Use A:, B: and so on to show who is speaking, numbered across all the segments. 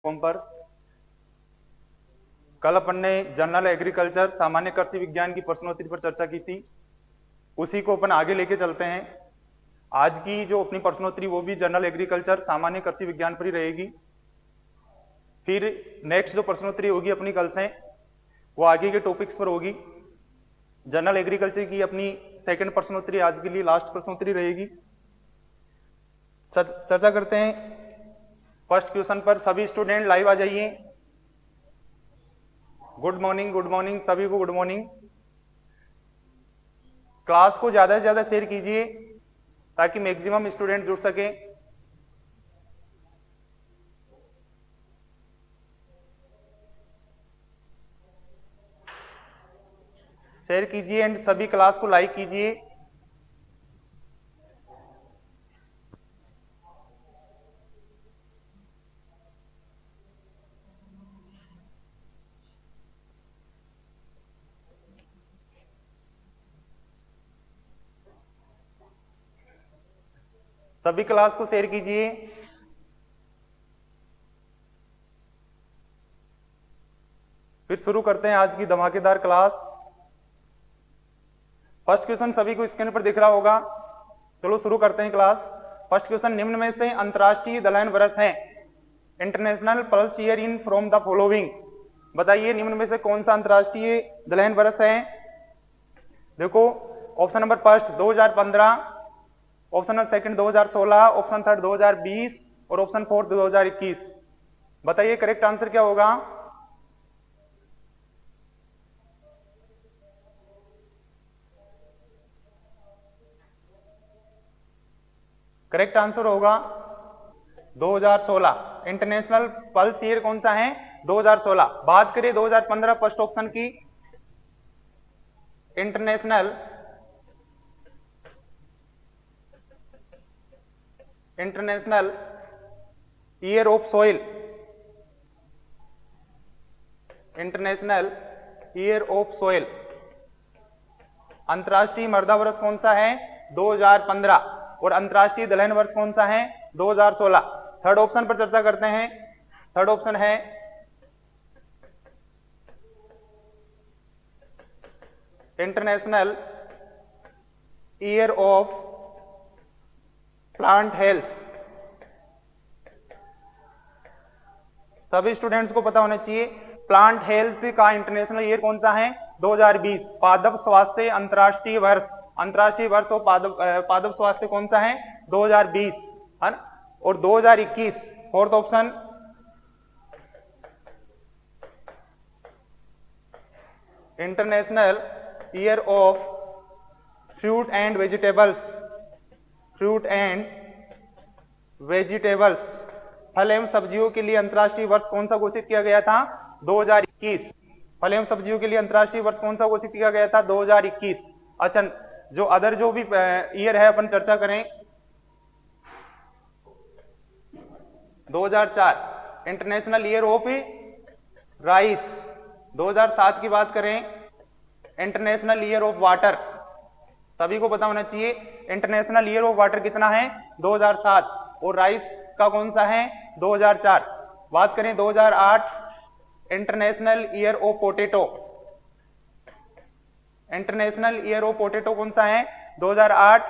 A: Platform पर। कल अपन ने जनरल एग्रीकल्चर सामान्य कृषि विज्ञान की प्रश्नोत्तरी पर चर्चा की थी, उसी को अपन आगे लेके चलते हैं। आज की जो अपनी प्रश्नोत्तरी वो भी जनरल एग्रीकल्चर सामान्य कृषि विज्ञान पर ही रहेगी। फिर नेक्स्ट जो प्रश्नोत्तरी होगी अपनी कल से वो आगे के टॉपिक्स पर होगी। जनरल एग्रीकल्चर की अपनी सेकंड प्रश्नोत्तरी आज के लिए लास्ट प्रश्नोत्तरी रहेगी। चर्चा करते हैं फर्स्ट क्वेश्चन पर। सभी स्टूडेंट लाइव आ जाइए। गुड मॉर्निंग सभी को गुड मॉर्निंग। क्लास को ज्यादा से ज्यादा शेयर कीजिए ताकि मैक्सिमम स्टूडेंट जुड़ सके। शेयर कीजिए एंड सभी क्लास को लाइक कीजिए। सभी क्लास को शेयर कीजिए। फिर शुरू करते हैं आज की धमाकेदार क्लास। फर्स्ट क्वेश्चन सभी को स्क्रीन पर दिख रहा होगा। चलो शुरू करते हैं क्लास। फर्स्ट क्वेश्चन, निम्न में से अंतरराष्ट्रीय दलहन वर्ष है international pulse year in from the following. बताइए निम्न में से कौन सा अंतरराष्ट्रीय दलहन वर्ष है। देखो option number first 2015, option number second 2016, option third 2020 और ऑप्शन फोर्थ 2021। बताइए करेक्ट आंसर क्या होगा। करेक्ट आंसर होगा 2016। इंटरनेशनल पल्स ईयर कौन सा है 2016। बात करें 2015 फर्स्ट ऑप्शन की, international year of soil, international year of soil. अंतरराष्ट्रीय मृदा वर्ष कौन सा है 2015 और अंतरराष्ट्रीय दलहन वर्ष कौन सा है 2016। थर्ड ऑप्शन पर चर्चा करते हैं। थर्ड ऑप्शन है international year of plant health. सभी स्टूडेंट्स को पता होना चाहिए प्लांट हेल्थ का इंटरनेशनल ईयर कौन सा है 2020। पादप स्वास्थ्य अंतरराष्ट्रीय वर्ष, अंतरराष्ट्रीय वर्ष और पादप स्वास्थ्य कौन सा है 2020 है ना। और 2021 fourth option international year of fruit and vegetables, fruit and vegetables. फल एवं सब्जियों के लिए अंतरराष्ट्रीय वर्ष कौन सा घोषित किया गया था 2021। फल एवं सब्जियों के लिए अंतरराष्ट्रीय वर्ष कौन सा घोषित किया गया था 2021। अच्छा जो अदर जो भी ईयर है अपन चर्चा करें 2004 इंटरनेशनल ईयर ऑफ राइस। 2007 की बात करें इंटरनेशनल ईयर ऑफ वाटर। सभी को पता होना चाहिए इंटरनेशनल ईयर ऑफ वाटर कितना है 2007 और राइस का कौन सा है 2004। बात करें 2008 international year of potato, international year of potato कौन सा है 2008।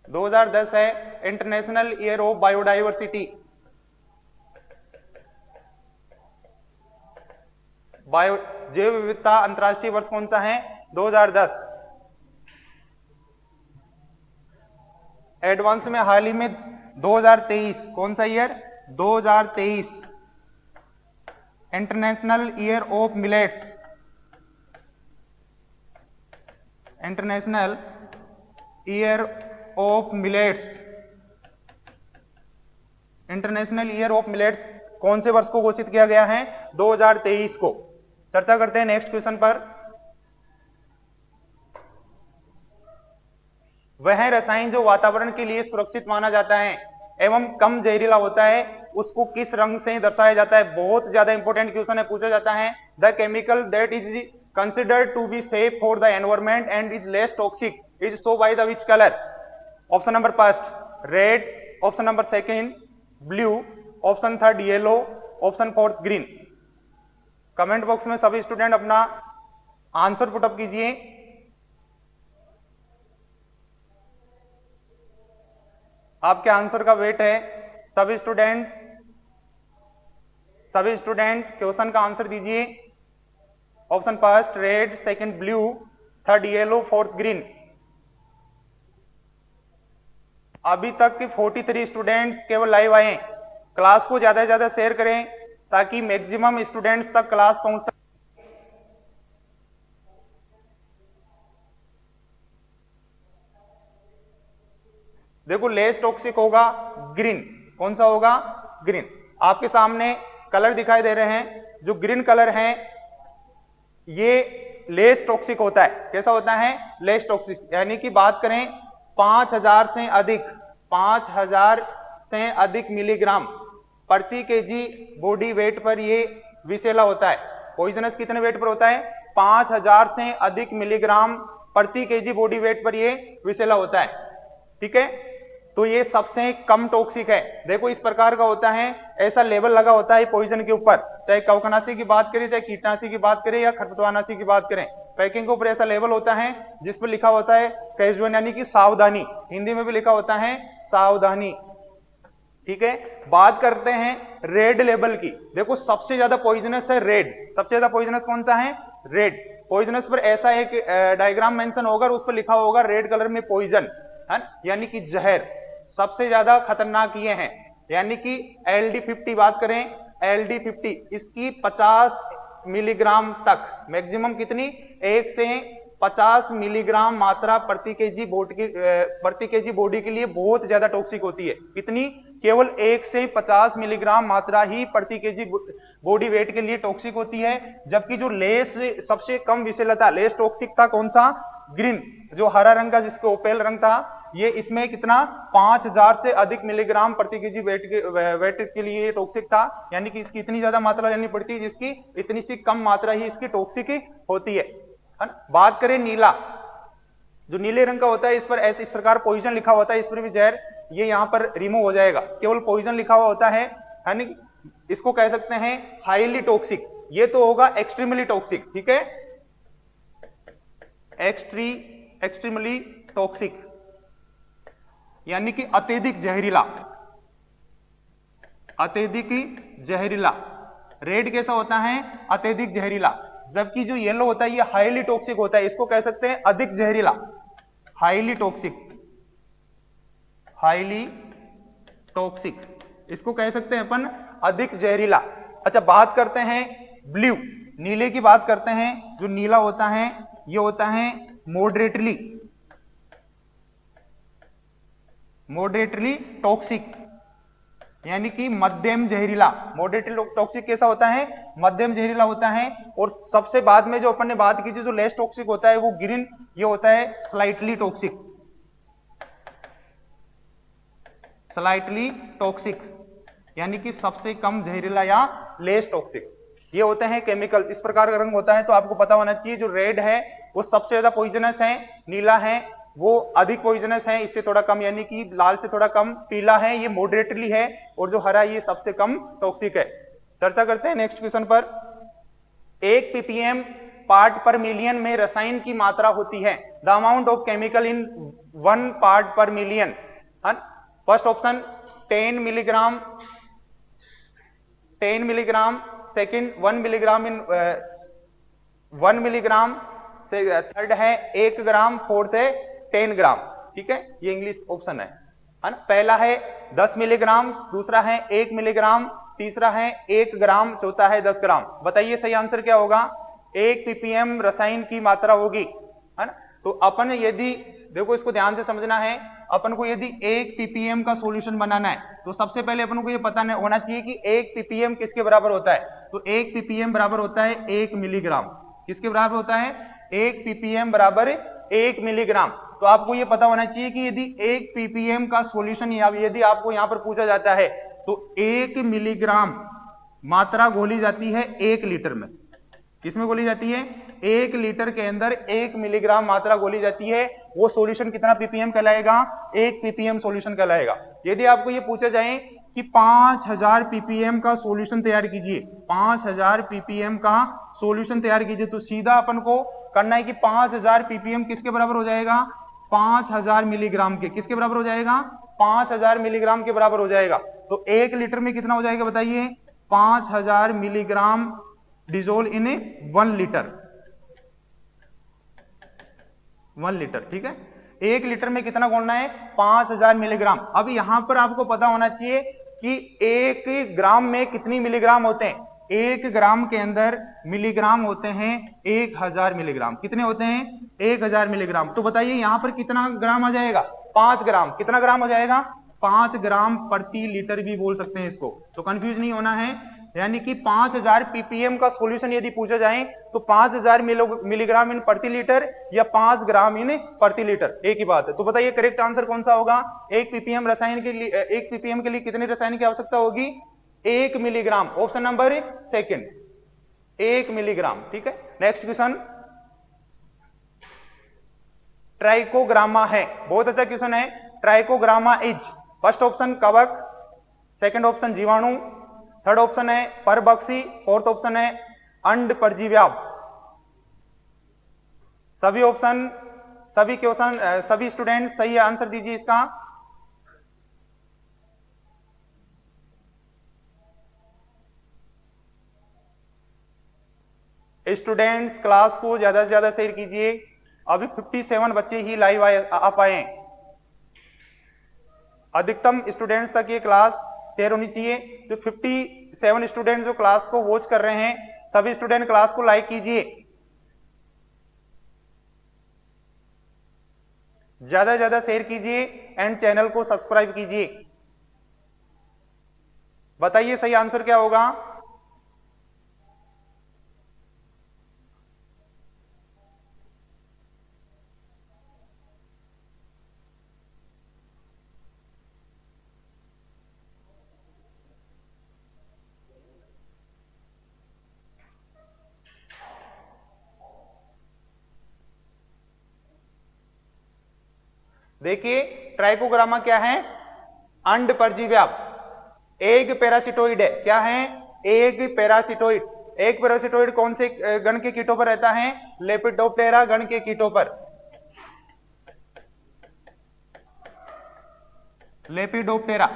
A: 2010 है इंटरनेशनल ईयर ऑफ बायोडाइवर्सिटी, जैव विविधता अंतरराष्ट्रीय वर्ष कौन सा है 2010। एडवांस में हाल ही में 2023 कौन सा year 2023 international year of millets, international year of millets. International year of millets कौन से वर्ष को घोषित किया गया है 2023 को। चर्चा करते हैं नेक्स्ट क्वेश्चन पर। वह रसायन जो वातावरण के लिए सुरक्षित माना जाता है एवं कम जहरीला होता है उसको किस रंग से दर्शाया जाता है। बहुत ज्यादा इंपॉर्टेंट क्वेश्चन है, पूछा जाता है। The chemical that is considered to be safe for the environment and is less toxic is show by the which colour. Option number first red, option number second blue, option third yellow, option fourth green. Comment box में सभी student अपना answer put up कीजिए। आपके answer का wait है। सभी student question का answer दीजिए। Option first red, second blue, third yellow, fourth green. अभी तक के 43 स्टूडेंट्स केवल लाइव आए। क्लास को ज्यादा से ज्यादा शेयर करें ताकि मैक्सिमम स्टूडेंट्स तक क्लास पहुंच सके। देखो लेस टॉक्सिक होगा ग्रीन। कौन सा होगा? ग्रीन। आपके सामने कलर दिखाई दे रहे हैं। जो ग्रीन कलर है ये लेस टॉक्सिक होता है। कैसा होता है? लेस टॉक्सिक, यानी कि बात करें 5000 से अधिक मिलीग्राम प्रति केजी बॉडी वेट पर ये विषैला होता है। पॉइजनस कितने वेट पर होता है? 5000 से अधिक मिलीग्राम प्रति केजी बॉडी वेट पर ये विषैला होता है। ठीक है, तो ये सबसे कम टॉक्सिक है। देखो इस प्रकार का होता है, ऐसा लेबल लगा होता है पॉइजन के ऊपर, चाहे कवकनाशी की बात करें, चाहे कीटनाशी की बात करें या खरपतवारनाशी की बात करें, पैकिंग के ऊपर ऐसा लेबल होता है जिस पर लिखा होता है कैजुअल, यानी कि सावधानी। हिंदी में भी लिखा होता है सावधानी। ठीक है, बात करते हैं रेड लेबल की। देखो सबसे ज्यादा पॉइजनस है रेड। सबसे ज्यादा पॉइजनस कौन सा है? रेड। पॉइजनस पर ऐसा एक डायग्राम मेंशन होगा और उस पर लिखा होगा रेड कलर में पॉइजन है, यानी कि जहर। सबसे ज्यादा खतरनाक ये हैं, यानी कि LD50 बात करें, LD50 इसकी 50 मिलीग्राम तक मैक्सिमम कितनी? 1 से 50 मिलीग्राम मात्रा प्रति केजी बॉडी के लिए बहुत ज्यादा टॉक्सिक होती है। कितनी? केवल 1 से 50 मिलीग्राम मात्रा ही प्रति केजी बॉडी वेट के लिए टॉक्सिक होती है। जबकि जो लेस सबसे कम विषैलता, लेस टॉक्सिक था कौन सा? ग्रीन। जो हरा रंग का जिसके ओपेल रंग था, ये इसमें कितना? 5000 से अधिक मिलीग्राम प्रति केजी वेट के लिए टॉक्सिक था, यानी कि इसकी इतनी ज्यादा मात्रा लेनी पड़ती है जिसकी इतनी सी कम मात्रा ही इसकी टॉक्सिक होती है। बात करें नीला, जो नीले रंग का होता है, इस पर ऐसे इस प्रकार पॉइजन लिखा होता है, इस पर भी जहर, ये यहां पर रिमूव हो जाएगा। केवल पॉइजन लिखा हुआ होता है, यानी इसको कह सकते हैं हाईली टॉक्सिक। ये तो होगा एक्सट्रीमली टॉक्सिक। ठीक है, एक्सट्रीमली टॉक्सिक यानी कि अत्यधिक जहरीला। अत्यधिक जहरीला। रेड कैसा होता है? अत्यधिक जहरीला। जबकि जो येलो होता है ये हाईली टॉक्सिक होता है, इसको कह सकते हैं अधिक जहरीला, हाईली टॉक्सिक। हाईली टॉक्सिक इसको कह सकते हैं अपन अधिक जहरीला। अच्छा, बात करते हैं ब्लू, नीले की बात करते हैं। जो नीला होता है ये होता है मॉडरेटली टॉक्सिक, यानी कि मध्यम जहरीला। मॉडरेटली टॉक्सिक कैसा होता है? मध्यम जहरीला होता है। और सबसे बाद में जो अपन ने बात की थी, जो लेस टॉक्सिक होता है वो ग्रीन, ये होता है स्लाइटली टॉक्सिक। स्लाइटली टॉक्सिक यानी कि सबसे कम जहरीला या लेस टॉक्सिक। ये होते हैं केमिकल। इस प्रकार का रंग होता है, तो आपको पता होना चाहिए जो रेड है वो सबसे ज्यादा पॉइजनस है, नीला है वो अधिक पॉइजनस है, इससे थोड़ा कम, यानी कि लाल से थोड़ा कम, पीला है ये मॉडरेटली है, और जो हरा ये सबसे कम टॉक्सिक है। चर्चा करते हैं नेक्स्ट क्वेश्चन पर। 1 ppm पार्ट पर मिलियन में रसायन की मात्रा होती है। The amount of chemical in 1 part per million. First option 10 milligram, second 1 milligram in 1 milligram, से थर्ड है 1 ग्राम, फोर्थ है 10 ग्राम। ठीक है, ये इंग्लिश ऑप्शन है ना। पहला है 10 मिलीग्राम, दूसरा है 1 मिलीग्राम, तीसरा है 1 ग्राम, चौथा है 10 ग्राम। बताइए सही आंसर क्या होगा? 1 ppm रसायन की मात्रा होगी, है ना। तो अपन यदि देखो इसको ध्यान से समझना है, अपन को यदि 1 ppm का सॉल्यूशन बनाना है तो सबसे पहले अपन को ये पता होना चाहिए कि 1 ppm किसके बराबर होता है। तो 1 ppm बराबर होता है 1 मिलीग्राम। किसके बराबर होता है? 1 ppm बराबर 1 मिलीग्राम। तो आपको ये पता होना चाहिए कि यदि 1 ppm का सॉल्यूशन यदि आपको यहां पर पूछा जाता है तो 1 मिलीग्राम मात्रा घोली जाती है 1 लीटर में। किसमें घोली जाती है? 1 लीटर के अंदर 1 मिलीग्राम मात्रा घोली जाती है। वो सॉल्यूशन कितना पीपीएम कहलाएगा? 1 पीपीएम सॉल्यूशन कहलाएगा। यदि आपको ये पूछा जाए कि 5000 पीपीएम का सॉल्यूशन तैयार कीजिए, 5000 पीपीएम का सॉल्यूशन तैयार कीजिए, तो सीधा अपन को करना है कि 5000 पीपीएम किसके बराबर हो जाएगा? 5000 मिलीग्राम के। किसके बराबर हो जाएगा? 5000 मिलीग्राम के बराबर हो जाएगा। तो 1 लीटर में कितना हो जाएगा बताइए? 5000 milligram dissolve in 1 litre, 1 litre. ठीक है, 1 लीटर में कितना घोलना है? 5000 मिलीग्राम। अब यहां पर आपको पता होना चाहिए कि 1 ग्राम में कितनी मिलीग्राम होते हैं? 1 ग्राम के अंदर मिलीग्राम होते हैं 1000 मिलीग्राम। कितने होते हैं? 1000 मिलीग्राम। तो बताइए यहां पर कितना ग्राम आ जाएगा? 5 ग्राम। कितना ग्राम हो जाएगा? 5 ग्राम प्रति लीटर भी बोल सकते हैं इसको, तो कंफ्यूज नहीं होना है। यानी कि 5000 पीपीएम का सॉल्यूशन यदि पूछा जाए तो 5000 मिलीग्राम इन प्रति लीटर या 5 ग्राम इन प्रति लीटर, एक ही बात है। तो बताइए करेक्ट आंसर कौन सा होगा? 1 पीपीएम रसायन के लिए, 1 पीपीएम के लिए कितने रसायन की आवश्यकता होगी? 1 milligram. Option number second, 1 milligram. ठीक है, नेक्स्ट क्वेश्चन ट्राइकोग्रामा है, बहुत अच्छा क्वेश्चन है। ट्राइकोग्रामा इज, फर्स्ट ऑप्शन कवक, सेकंड ऑप्शन जीवाणु, थर्ड ऑप्शन है परभक्षी, फोर्थ ऑप्शन है अंड परजीव्याप। सभी ऑप्शन, सभी क्वेश्चन, सभी स्टूडेंट सही आंसर दीजिए इसका। स्टूडेंट्स क्लास को ज्यादा से ज्यादा शेयर कीजिए। अभी 57 बच्चे ही लाइव आ पाए। अधिकतम स्टूडेंट्स तक ये क्लास शेयर होनी चाहिए। तो 57 स्टूडेंट जो क्लास को वॉच कर रहे हैं, सभी स्टूडेंट क्लास को लाइक कीजिए, ज्यादा से ज्यादा शेयर कीजिए एंड चैनल को सब्सक्राइब कीजिए। बताइए सही आंसर क्या होगा? देखिए ट्राइकोग्रामा क्या है? अंड परजीव्याप। एक पैरासिटोइड है। क्या है? एक पैरासिटोइड। एक पैरासिटोइड कौन से गण के कीटों पर रहता है? लेपिडोप्टेरा गण के कीटों पर। लेपिडोप्टेरा,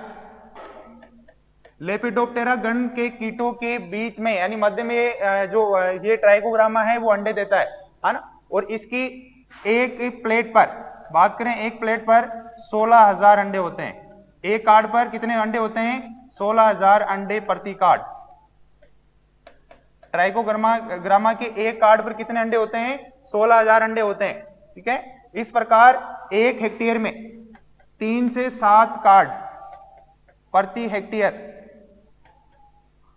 A: लेपिडोप्टेरा गण के कीटों के बीच में यानी मध्य में जो ये ट्राइकोग्रामा है वो अंडे देता है ना। और इसकी एक प्लेट पर बात करें, एक प्लेट पर 16,000 अंडे होते हैं। एक कार्ड पर कितने अंडे होते हैं? 16,000 अंडे प्रति कार्ड। ट्राइकोग्रामा के एक कार्ड पर कितने अंडे होते हैं? 16,000 अंडे होते हैं। ठीक है, इस प्रकार 1 हेक्टेयर में 3 से 7 कार्ड प्रति हेक्टेयर।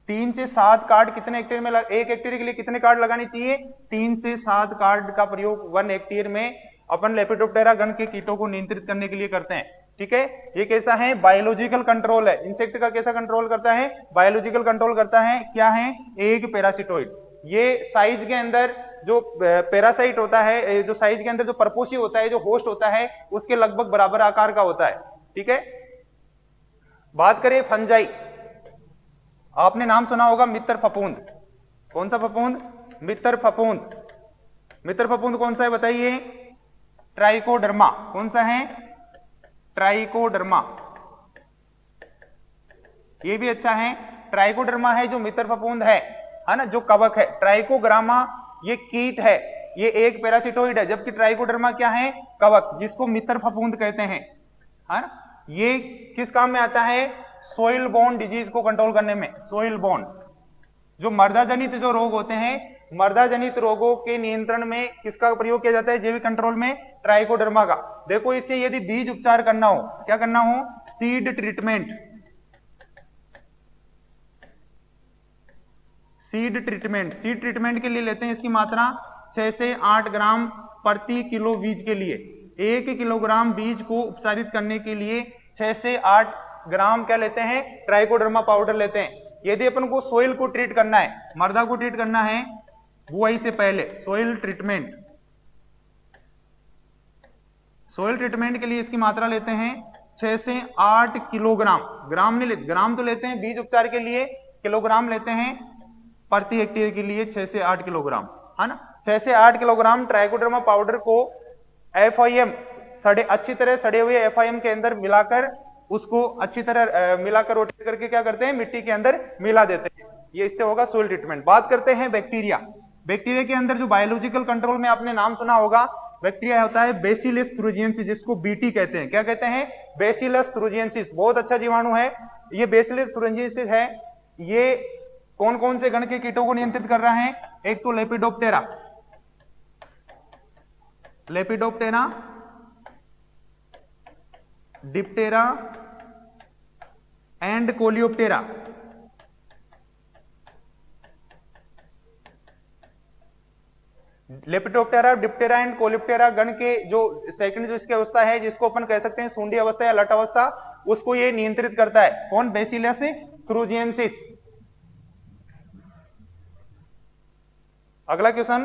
A: 3 से 7 कार्ड कितने हेक्टेयर में 1 हेक्टेयर के लिए कितने कार्ड लगानी चाहिए? 3 से 7 कार्ड का प्रयोग 1 हेक्टेयर में अपन लेपिडोप्टेरा गण के कीटों को नियंत्रित करने के लिए करते हैं। ठीक है, ये कैसा है? बायोलॉजिकल कंट्रोल है। इंसेक्ट का कैसा कंट्रोल करता है? बायोलॉजिकल कंट्रोल करता है। क्या है? एक पैरासिटोइड। ये साइज के अंदर जो पैरासाइट होता है, जो साइज के अंदर जो परपोषी होता है, जो होस्ट होता है, उसके लगभग बराबर आकार का होता है। ठीक है, बात करें फंजाई, आपने नाम सुना होगा मित्र फफूंद। कौन सा फफूंद? मित्र फफूंद। मित्र फफूंद कौन सा है बताइए? ट्राइकोडर्मा। कौन सा है? ट्राइकोडर्मा। ये भी अच्छा है। ट्राइकोडर्मा है जो मित्र फफूंद है ना, जो कवक है। ट्राइकोग्रामा ये कीट है, ये एक पैरासिटोइड है, जबकि ट्राइकोडर्मा क्या है? कवक, जिसको मित्र फफूंद कहते हैं, है ना। ये किस काम में आता है? सोइल बोर्न डिजीज को कंट्रोल करने में। सोइल बोर्न, जो मृदा जनित जो रोग होते हैं, मृदा जनित रोगों के नियंत्रण में किसका प्रयोग किया जाता है? जैविक कंट्रोल में ट्राइकोडर्मा का। देखो, इससे यदि बीज उपचार करना हो, क्या करना हो? Seed treatment. Seed treatment, seed treatment के लिए लेते हैं इसकी मात्रा 6 से 8 ग्राम प्रति किलो बीज के लिए। 1 किलोग्राम बीज को उपचारित करने के लिए 6 से 8 ग्राम क्या लेते हैं? ट्राइकोडर्मा पाउडर लेते हैं। यदि अपन को सोइल को ट्रीट करना है, मृदा को ट्रीट करना है, बुआई से पहले सोइल ट्रीटमेंट। सोइल ट्रीटमेंट के लिए इसकी मात्रा लेते हैं 6 से 8 किलोग्राम, ग्राम नहीं लेते, ग्राम तो लेते हैं बीज उपचार के लिए, किलोग्राम लेते हैं प्रति हेक्टेयर के लिए 6 से 8 किलोग्राम, है ना। 6 से 8 किलोग्राम ट्राइकोडर्मा पाउडर को FIM अच्छी तरह सड़े हुए FIM के अंदर मिलाकर उसको अच्छी तरह मिलाकर रोटेट करके क्या करते हैं, मिट्टी के अंदर मिला देते हैं। ये इससे होगा सोइल ट्रीटमेंट। बात करते हैं बैक्टीरिया। बैक्टीरिया के अंदर जो बायोलॉजिकल कंट्रोल में आपने नाम सुना होगा, बैक्टीरिया होता है बेसिलस थ्रूजिएंसिस, जिसको बीटी कहते हैं। क्या कहते हैं? बेसिलस थ्रूजिएंसिस। बहुत अच्छा जीवाणु है ये बेसिलस थ्रूजिएंसिस है। ये कौन कौन से गण के कीटों को नियंत्रित कर रहा है? एक तो lepidoptera, Diptera and Coleoptera. Lepidoptera, Diptera and Coleoptera गण के जो सेकंड जो इसकी अवस्था है, जिसको अपन कह सकते हैं सूंडी अवस्था या लट अवस्था, उसको ये नियंत्रित करता है। कौन? बेसिलस थ्रूजिएंसिस। अगला क्वेश्चन,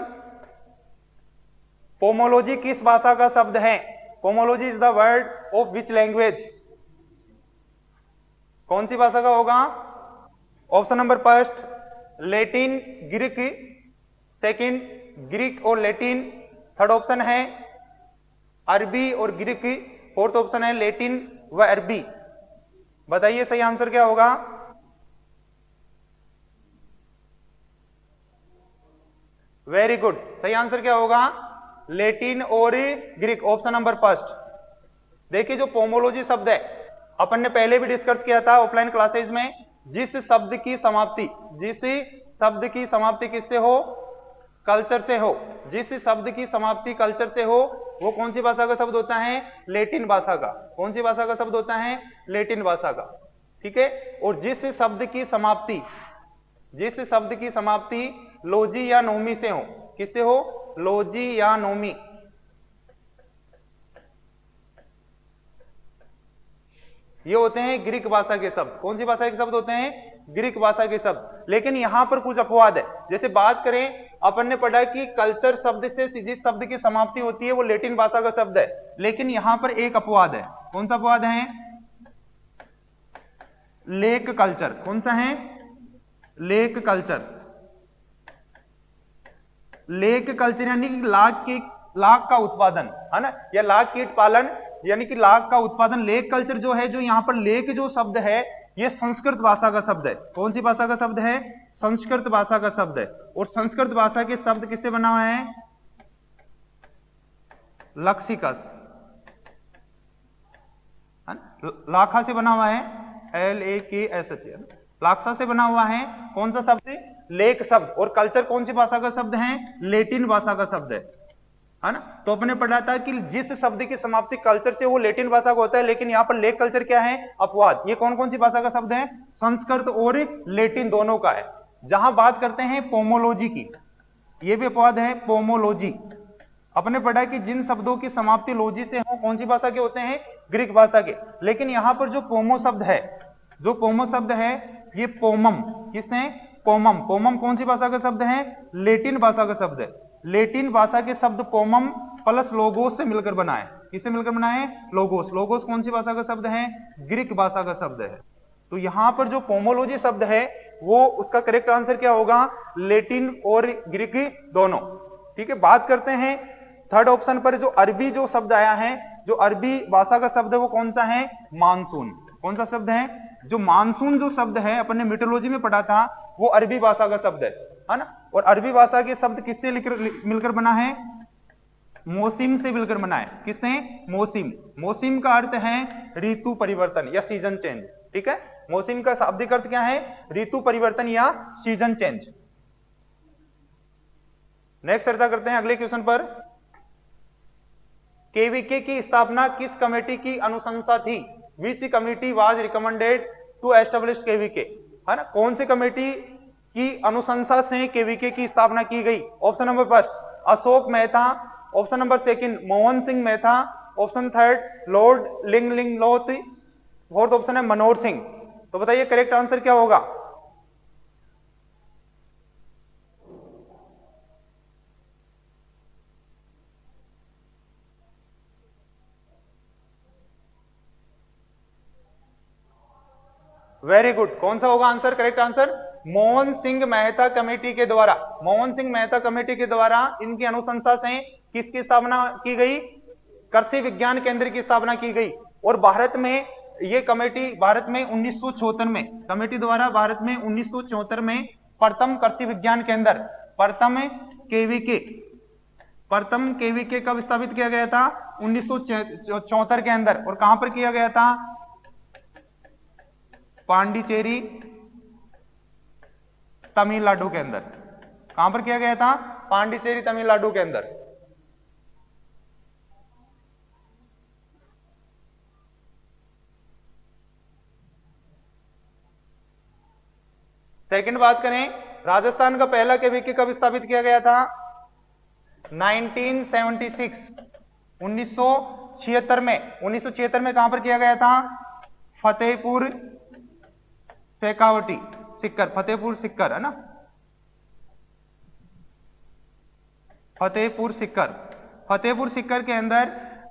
A: पोमोलॉजी किस भाषा का शब्द है? Pomology is the word of which language? कौन सी भाषा का होगा? Option number first Latin, Greek, second Greek और लैटिन, थर्ड ऑप्शन है अरबी और ग्रीक, फोर्थ ऑप्शन है लैटिन व अरबी। बताइए सही आंसर क्या होगा? वेरी गुड, सही आंसर क्या होगा? लैटिन और ग्रीक, ऑप्शन नंबर फर्स्ट। देखिए जो पोमोलॉजी शब्द है अपन ने पहले भी डिस्कस किया था ऑफलाइन क्लासेज में। जिस शब्द की समाप्ति किससे हो? कल्चर से हो। जिस शब्द की समाप्ति कल्चर से हो वो कौन सी भाषा का शब्द होता है? लैटिन भाषा का। कौन सी भाषा का शब्द होता है? लैटिन भाषा का। ठीक है। और जिस शब्द की समाप्ति लोजी या नोमी से हो, किससे हो? लोजी या नोमी। ये होते हैं ग्रीक भाषा के शब्द। कौन सी भाषा के शब्द होते हैं? ग्रीक भाषा के शब्द। लेकिन यहां पर कुछ अपवाद है। जैसे बात करें, अपन ने पढ़ा कि कल्चर शब्द से जिस शब्द की समाप्ति होती है वो लैटिन भाषा का शब्द है। लेकिन यहां पर एक अपवाद है। कौन सा अपवाद है? Lake culture. कौन सा है? Lake culture. लेक कल्चर यानी कि लाख का उत्पादन, है ना, या लाख कीट पालन यानी कि लाख का उत्पादन। लेक कल्चर जो है, जो यहां पर लेक जो शब्द है ये संस्कृत भाषा का शब्द है। कौन सी भाषा का शब्द है? संस्कृत भाषा का शब्द है। और संस्कृत भाषा के शब्द किससे बना हुआ है? लक्सिकस, लाखा से बना हुआ है, LAKSH, लाक्सा से बना हुआ है। कौन सा शब्द? लेक शब्द। और कल्चर कौन सी भाषा का शब्द है? लैटिन भाषा का शब्द है ना। तो अपने पढ़ा था कि जिस शब्द की समाप्ति कल्चर से वो लैटिन भाषा का होता है। लेकिन यहाँ पर लेक कल्चर क्या है? अपवाद। ये कौन कौन सी भाषा का शब्द है? संस्कृत और लैटिन दोनों का है। जहां बात करते हैं पोमोलॉजी की, ये भी अपवाद है, पोमोलॉजी। अपने पढ़ा कि जिन शब्दों की समाप्ति लॉजी से हो, कौन सी भाषा के होते हैं? ग्रीक भाषा के। लेकिन यहां पर जो पोमो शब्द है ये पोमम, किससे? पोमम। पोमम कौन सी भाषा का शब्द है? लैटिन भाषा का शब्द है। लैटिन भाषा के शब्द पोमम प्लस लोगोस से मिलकर बना है। किससे मिलकर बना है? लोगोस। लोगोस कौन सी भाषा का शब्द है? ग्रीक भाषा का शब्द है। तो यहां पर जो पोमोलॉजी शब्द है वो उसका करेक्ट आंसर क्या होगा? लैटिन और ग्रीक दोनों। ठीक है। बात करते हैं थर्ड ऑप्शन पर, जो अरबी जो शब्द आया है, जो अरबी भाषा का शब्द है वो कौन सा है? मानसून। कौन सा शब्द है? जो मानसून जो शब्द है अपन ने मीटोलॉजी में पढ़ा था, वो अरबी भाषा का शब्द है ना। और अरबी भाषा के शब्द किससे मिलकर बना है? मौसिम से मिलकर बना है। किससे? मौसिम। मौसिम का अर्थ है ऋतु परिवर्तन या सीजन चेंज। ठीक है। मौसिम का शाब्दिक अर्थ क्या है? ऋतु परिवर्तन या सीजन चेंज। नेक्स्ट चर्चा करते हैं अगले क्वेश्चन पर। केवीके की स्थापना किस कमेटी की अनुशंसा थी? Which committee was recommended to establish KVK? है ना। कौन सी कमेटी की अनुशंसा से केवीके की स्थापना की गई? Option number first Ashok Mehta, option number second Mohan Singh Mehta, option third Lord Linlithgow, fourth option है मनोहर सिंह। तो बताइए करेक्ट आंसर क्या होगा? वेरी गुड, कौन सा होगा answer? Correct answer Mohan Singh Mehta committee के द्वारा, मोहन सिंह मेहता कमेटी के द्वारा इनकी अनुशंसा से किसकी स्थापना की गई? कृषि विज्ञान केंद्र की स्थापना की गई। और भारत में ये कमेटी भारत में 1974 में कमेटी द्वारा भारत में 1974 में प्रथम कृषि विज्ञान केंद्र प्रथम केवीके कब स्थापित किया गया था? 1974 के अंदर। और कहां पर किया गया था? पांडिचेरी तमिलनाडु के अंदर। कहां पर किया गया था? पांडिचेरी तमिलनाडु के अंदर। सेकंड बात करें, राजस्थान का पहला केवीके कब स्थापित किया गया था? 1976 1976 में। 1976 में कहां पर किया गया था? फतेहपुर शेखावटी सिक्कर, फतेहपुर सिक्कर है ना, फतेहपुर सिक्कर के अंदर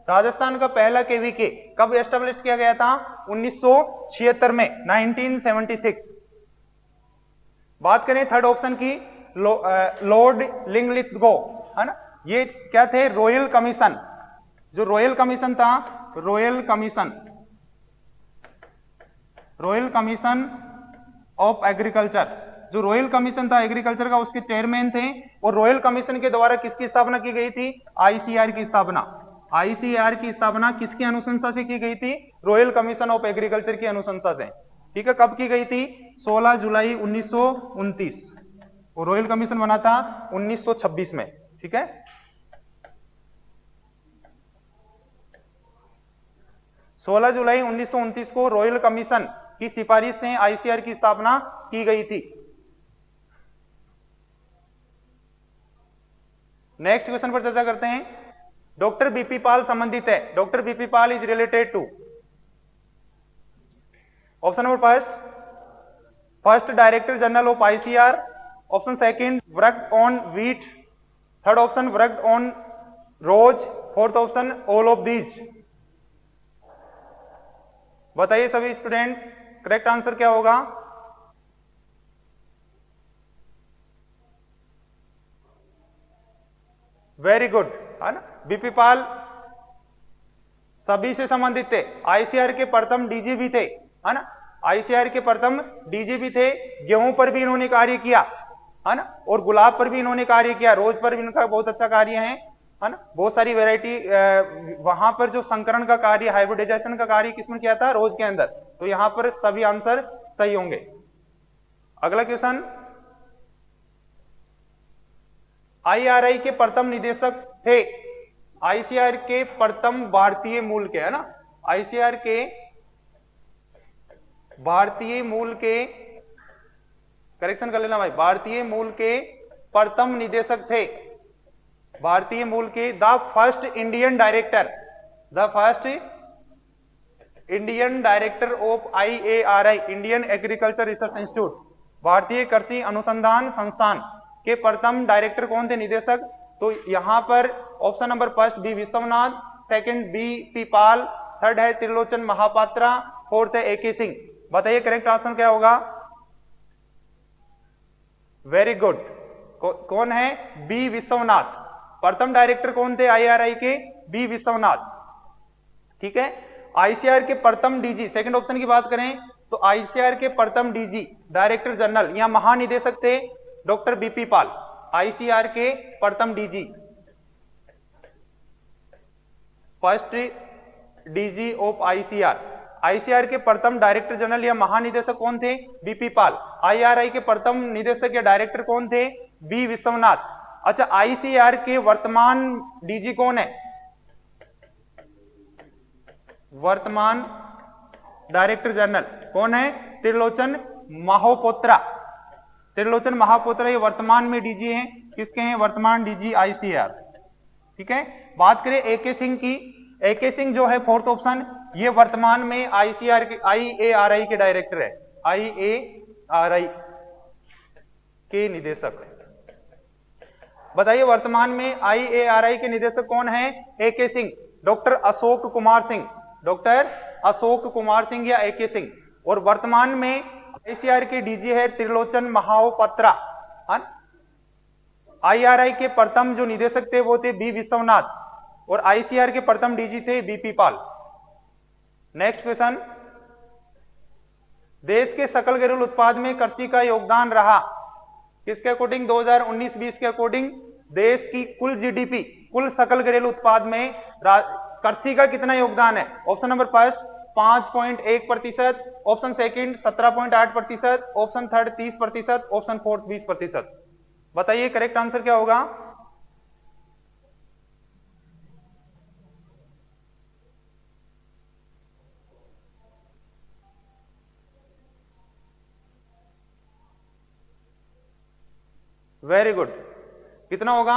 A: राजस्थान का पहला केवीके कब एस्टेब्लिश किया गया था? 1976 में, 1976। बात करें थर्ड ऑप्शन की, लॉर्ड लिंगलिथगो है ना, ये क्या थे? Royal commission. जो रॉयल कमीशन था, रॉयल कमीशन ऑफ एग्रीकल्चर, जो रॉयल कमीशन था एग्रीकल्चर का, उसके चेयरमैन थे। और रॉयल कमीशन के द्वारा किसकी स्थापना की गई थी? आईसीआर की स्थापना। आईसीआर की स्थापना किसकी अनुशंसा से की गई थी? रॉयल कमीशन ऑफ एग्रीकल्चर की अनुशंसा से। ठीक है, कब की गई थी? 16 जुलाई 1929। और रॉयल कमीशन बना था 1926 में। ठीक है, 16 जुलाई 1929 को रॉयल कमीशन की सिफारिश से आईसीआर की स्थापना की गई थी। नेक्स्ट क्वेश्चन पर चर्चा करते हैं। डॉक्टर बीपी पाल संबंधित है। Doctor BP Pal is related to, option number first director general of ICR, option second worked on wheat, third option worked on rose, fourth option all of these. बताइए सभी students, correct answer क्या होगा? Very good, है ना। BP पाल सभी से संबंधित थे। आईसीआर के प्रथम डीजी भी थे, है ना। आईसीआर के प्रथम डीजी भी थे। गेहूं पर भी इन्होंने कार्य किया, है ना, और गुलाब पर भी इन्होंने कार्य किया। रोज पर भी इनका बहुत अच्छा कार्य है ना। बहुत सारी वैरायटी, वहां पर जो संकरण का कार्य, हाइब्रिडाइजेशन का कार्य किसमें किया था? रोज के अंदर। तो यहां पर सभी आंसर सही होंगे। अगला क्वेश्चन, आईआरआई के प्रथम निदेशक थे। आईसीआर के प्रथम भारतीय मूल के, है ना, आईसीआर के भारतीय मूल के, करेक्शन कर लेना भाई, भारतीय मूल के प्रथम निदेशक थे। भारतीय मूल के the first Indian director of IARI, Indian agriculture research institute, भारतीय कृषि अनुसंधान संस्थान के प्रथम डायरेक्टर कौन थे? निदेशक। तो यहां पर option number first B Vishwanath, second B Pal, third है त्रिलोचन महापात्रा, फोर्थ है एके सिंह। बताइए करेक्ट आंसर क्या होगा? वेरी गुड, कौन है? बी विश्वनाथ। प्रथम डायरेक्टर कौन थे आईआरआई के? बी विश्वनाथ। ठीक है, आईसीआर के प्रथम डीजी, सेकंड ऑप्शन की बात करें तो आईसीआर के प्रथम डीजी, डायरेक्टर जनरल या महानिदेशक थे डॉक्टर बीपी पाल। आईसीआर के प्रथम DG, first DG of ICR. ICR के प्रथम डायरेक्टर जनरल या महानिदेशक कौन थे? बीपी पाल। आईआरआई के प्रथम निदेशक या डायरेक्टर कौन थे? बी विश्वनाथ। अच्छा, आईसीआर के वर्तमान डीजी कौन है? वर्तमान डायरेक्टर जनरल कौन है? त्रिलोचन महापात्रा। त्रिलोचन महापात्रा ये वर्तमान में डीजी हैं। किसके हैं? वर्तमान डीजी आईसीआर। ठीक है, बात करें एके सिंह की। एके सिंह जो है फोर्थ ऑप्शन, ये वर्तमान में आईसीआर के, आईएआरआई के डायरेक्टर है, आईएआरआई के निदेशक। बताइए वर्तमान में आईएआरआई के निदेशक कौन है? एके सिंह, डॉक्टर अशोक कुमार सिंह, डॉक्टर अशोक कुमार सिंह या एके सिंह। और वर्तमान में आईसीआर के डीजी है त्रिलोचन महापात्रा। आईआरआई के प्रथम जो निदेशक थे वो थे बी विश्वनाथ और आईसीआर के प्रथम डीजी थे बीपी पाल। नेक्स्ट क्वेश्चन, देश के सकल घरेलू उत्पाद में कृषि का योगदान रहा किसके अकॉर्डिंग? 2019-20 के अकॉर्डिंग देश की कुल जीडीपी, कुल सकल घरेलू उत्पाद में कृषि का कितना योगदान है? Option number first 5.1%, option second 17.8%, option third 30%, option fourth 20%। बताइए करेक्ट आंसर क्या होगा? वेरी गुड, कितना होगा?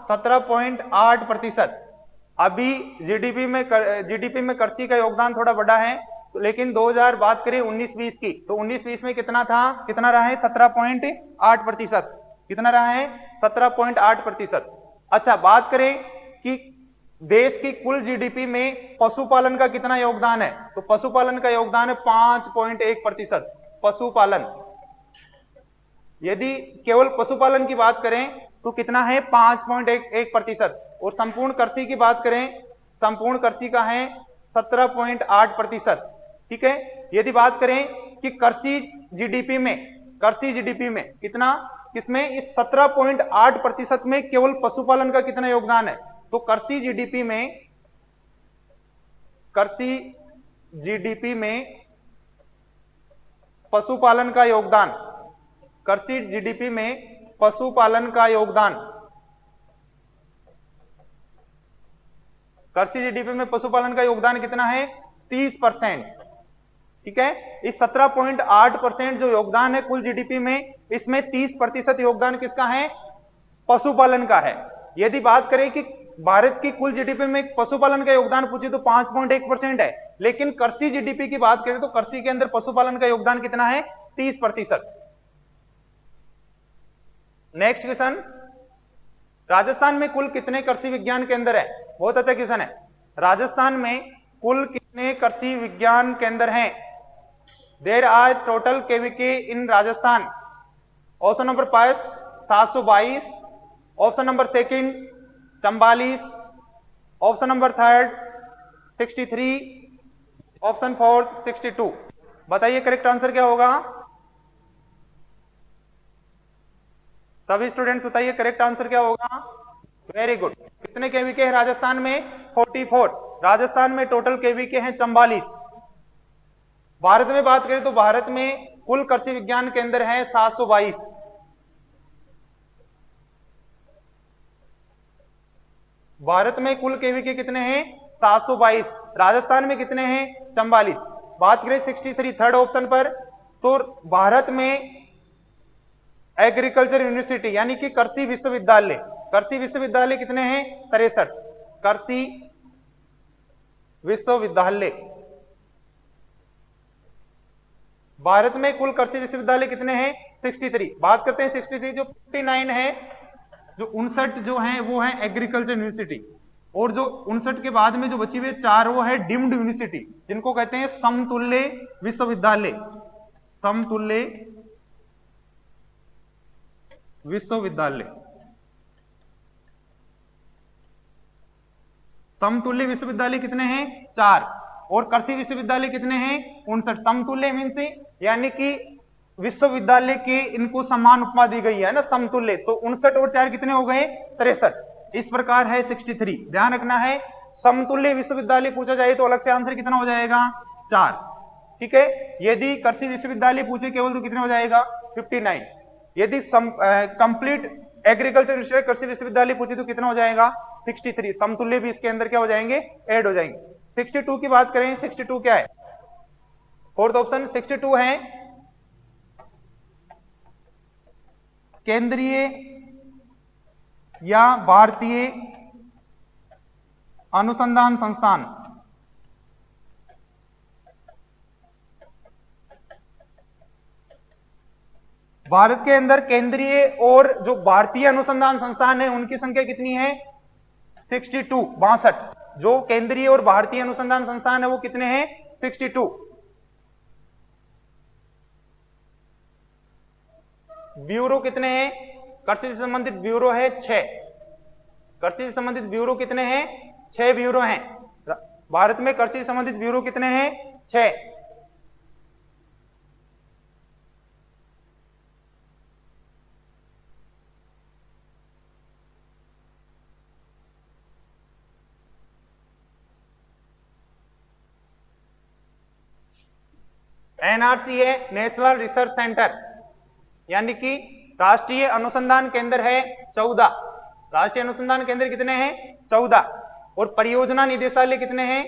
A: 17.8%। अभी जीडीपी में कृषि का योगदान थोड़ा बड़ा है, लेकिन 2000 बात करें 19-20 की, तो 19-20 में कितना था? कितना रहा है? 17.8%। कितना रहा है? 17.8%। अच्छा, बात करें कि देश की कुल जीडीपी में पशुपालन का कितना योगदान है, तो पशुपालन का योगदान है 5.1%। पशुपालन, यदि केवल पशुपालन की बात करें तो कितना है? 5.1%। और संपूर्ण कृषि की बात करें, संपूर्ण कृषि का है 17.8%। ठीक है, यदि बात करें कि कृषि जीडीपी में कितना, किसमें? इस 17.8% में केवल पशुपालन का कितना योगदान है? तो कृषि जीडीपी में पशुपालन का योगदान, कृषि जीडीपी में पशुपालन का योगदान, कृषि जीडीपी में पशुपालन का योगदान कितना है? 30%। ठीक है, इस 17.8% जो योगदान है कुल जीडीपी में, इसमें 30% योगदान किसका है? पशुपालन का है। यदि बात करें कि भारत की कुल जीडीपी में पशुपालन का योगदान पूछे तो 5.1% है, लेकिन कृषि जीडीपी की बात करें तो कृषि के अंदर पशुपालन का योगदान कितना है? 30%। नेक्स्ट क्वेश्चन, राजस्थान में कुल कितने कृषि विज्ञान केंद्र है? बहुत अच्छा क्वेश्चन है। राजस्थान में कुल कितने कृषि विज्ञान केंद्र हैं? There are total KVK in Rajasthan. Option number first 722, option number second 44, option number third 63, option fourth 62। बताइए करेक्ट आंसर क्या होगा? सभी स्टूडेंट्स बताइए करेक्ट आंसर क्या होगा? Very good. कितने केवीके हैं राजस्थान में? 44। राजस्थान में टोटल केवीके हैं 44। भारत में बात करें तो भारत में कुल कृषि विज्ञान केंद्र हैं 722। भारत में कुल केवीके कितने हैं? 722। राजस्थान में कितने हैं? 44। बात करें 63 थर्ड ऑप्शन पर, तो भारत में एग्रीकल्चर यूनिवर्सिटी यानी कि कृषि विश्वविद्यालय, कृषि विश्वविद्यालय कितने हैं? 63 कृषि विश्वविद्यालय। भारत में कुल कृषि विश्वविद्यालय कितने हैं? 63। बात करते हैं 63, जो 59 है, जो 59 जो है वो है एग्रीकल्चर यूनिवर्सिटी, और जो 59 के बाद में जो बची हुई 4 वो है डीम्ड यूनिवर्सिटी, जिनको कहते हैं समतुल्य विश्वविद्यालय। समतुल्य विश्वविद्यालय, समतुल्य विश्वविद्यालय कितने हैं? 4। और कृषि विश्वविद्यालय कितने हैं? 59। समतुल्य मीन्स यानी कि विश्वविद्यालय के इनको समान उपमा दी गई है ना, समतुल्य। तो 59 और 4 कितने हो गए? 63। इस प्रकार है 63। ध्यान रखना है, समतुल्य विश्वविद्यालय पूछा जाए तो अलग से आंसर कितना हो जाएगा? 4। ठीक है, यदि कृषि विश्वविद्यालय पूछे केवल तो कितने हो जाएगा? 59। यदि कंप्लीट एग्रीकल्चर कृषि विश्वविद्यालय पूछे तो कितना हो जाएगा? 63। समतुल्य भी इसके अंदर क्या हो जाएंगे? ऐड हो जाएंगे। 62 की बात करें, 62 क्या है? फोर्थ ऑप्शन 62 है केंद्रीय या भारतीय अनुसंधान संस्थान। भारत के अंदर केंद्रीय और जो भारतीय अनुसंधान संस्थान है उनकी संख्या कितनी है? 62, 62। जो केंद्रीय और भारतीय अनुसंधान संस्थान है वो कितने हैं? 62। ब्यूरो कितने हैं? कृषि से संबंधित ब्यूरो है 6। कृषि से संबंधित ब्यूरो कितने हैं? 6 ब्यूरो हैं। भारत में कृषि से संबंधित ब्यूरो कितने हैं? 6। एनआरसी है नेशनल रिसर्च सेंटर, यानी कि राष्ट्रीय अनुसंधान केंद्र है 14। राष्ट्रीय अनुसंधान केंद्र कितने हैं? 14। और परियोजना निदेशालय कितने हैं?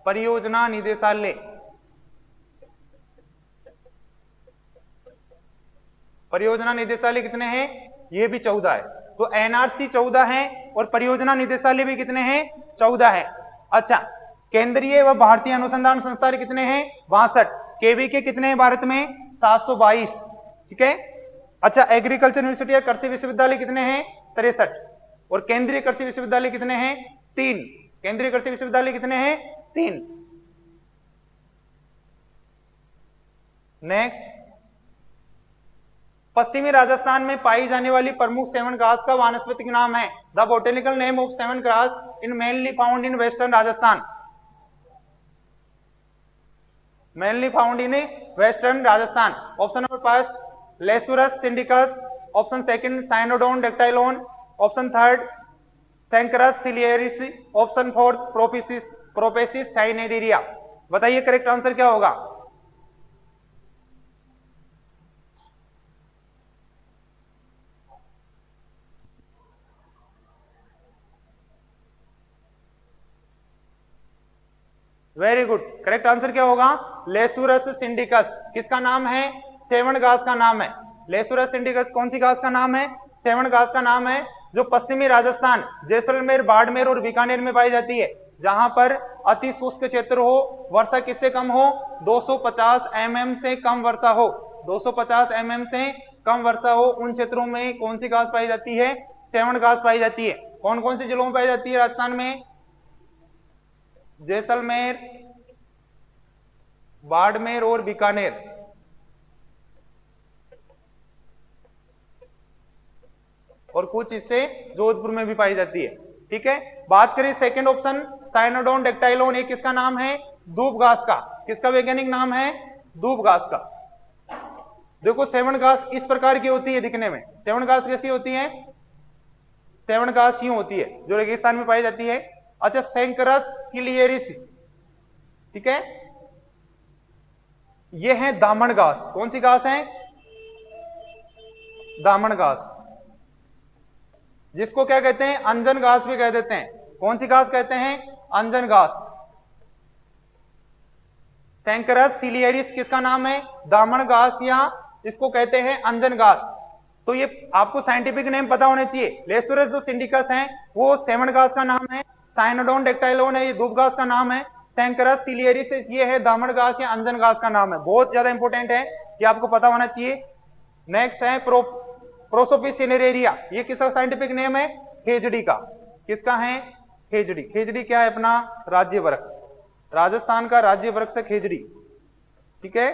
A: परियोजना निदेशालय, परियोजना निदेशालय कितने हैं? ये भी 14 है। तो एनआरसी 14 है और परियोजना निदेशालय भी कितने हैं? 14 है। अच्छा, केंद्रीय व भारतीय अनुसंधान संस्थान कितने हैं? 62। केवी के कितने हैं भारत में? 722। ठीक है। अच्छा, एग्रीकल्चर यूनिवर्सिटी या कृषि विश्वविद्यालय कितने हैं? 63। और केंद्रीय कृषि विश्वविद्यालय कितने हैं? 3। केंद्रीय कृषि विश्वविद्यालय कितने हैं? 3। नेक्स्ट, पश्चिमी राजस्थान में पाई जाने वाली प्रमुख सेवन घास का वानस्पतिक नाम है? The botanical name of sewan ghas in mainly found in western Rajasthan. Mainly found in western Rajasthan. Option number first Lasiurus sindicus, option second Cynodon dactylon, option third Cenchrus ciliaris, option fourth Prosopis cineraria. बताइए correct answer क्या होगा? Very good, correct answer क्या होगा? लेसुरस सिंडिकस। किसका नाम है? Seven घास का नाम है। लेसुरस सिंडिकस कौन सी घास का नाम है? सेवन घास का नाम है, जो पश्चिमी राजस्थान जैसलमेर, बाड़मेर और बीकानेर में पाई जाती है, जहां पर अति शुष्क क्षेत्र हो, वर्षा किससे कम हो? 250 mm से कम वर्षा हो। 250 mm से कम वर्षा हो उन क्षेत्रों में कौन सी घास पाई जाती है? सेवन घास पाई जाती है। कौन कौन से जिलों में पाई जाती है राजस्थान में? जैसलमेर, बाड़मेर और बीकानेर। और कुछ इससे जोधपुर में भी पाई जाती है। ठीक है। बात करें सेकंड ऑप्शन साइनोडोन डेक्टाइलोन, ये किसका नाम है? दूब घास का। किसका वैज्ञानिक नाम है? दूब घास का। देखो सेवन घास इस प्रकार की होती है दिखने में। सेवन घास कैसी होती है? सेवन घास यूं होती है जो रेगिस्तान में पाई जाती है। अच्छा, सेंकरस सिलियरिस, ठीक है, ये है दामन घास। कौन सी घास है? दामन घास, जिसको क्या कहते हैं? अंजन घास भी कह देते हैं। कौन सी घास कहते हैं? अंजन घास। सेंकरस सिलियरिस किसका नाम है? दामन घास, या इसको कहते हैं अंजन घास। तो ये आपको साइंटिफिक नेम पता होने चाहिए। लेसुरस जो सिंडिकस है वो सेवन घास का नाम है, साइनोडोन डेक्टाइलोन है ये दूब घास का नाम है, सेंकरस सिलियरिस ये है दामन घास या अंजन घास का नाम है। बहुत ज्यादा इंपॉर्टेंट है, ये आपको पता होना चाहिए। नेक्स्ट है प्रोसोपिस सिनेरेरिया, ये किसका साइंटिफिक नेम है? खेजड़ी का। किसका है? खेजड़ी। खेजड़ी क्या है? अपना राज्य वृक्ष, राजस्थान का राज्य वृक्ष है खेजड़ी। ठीक है।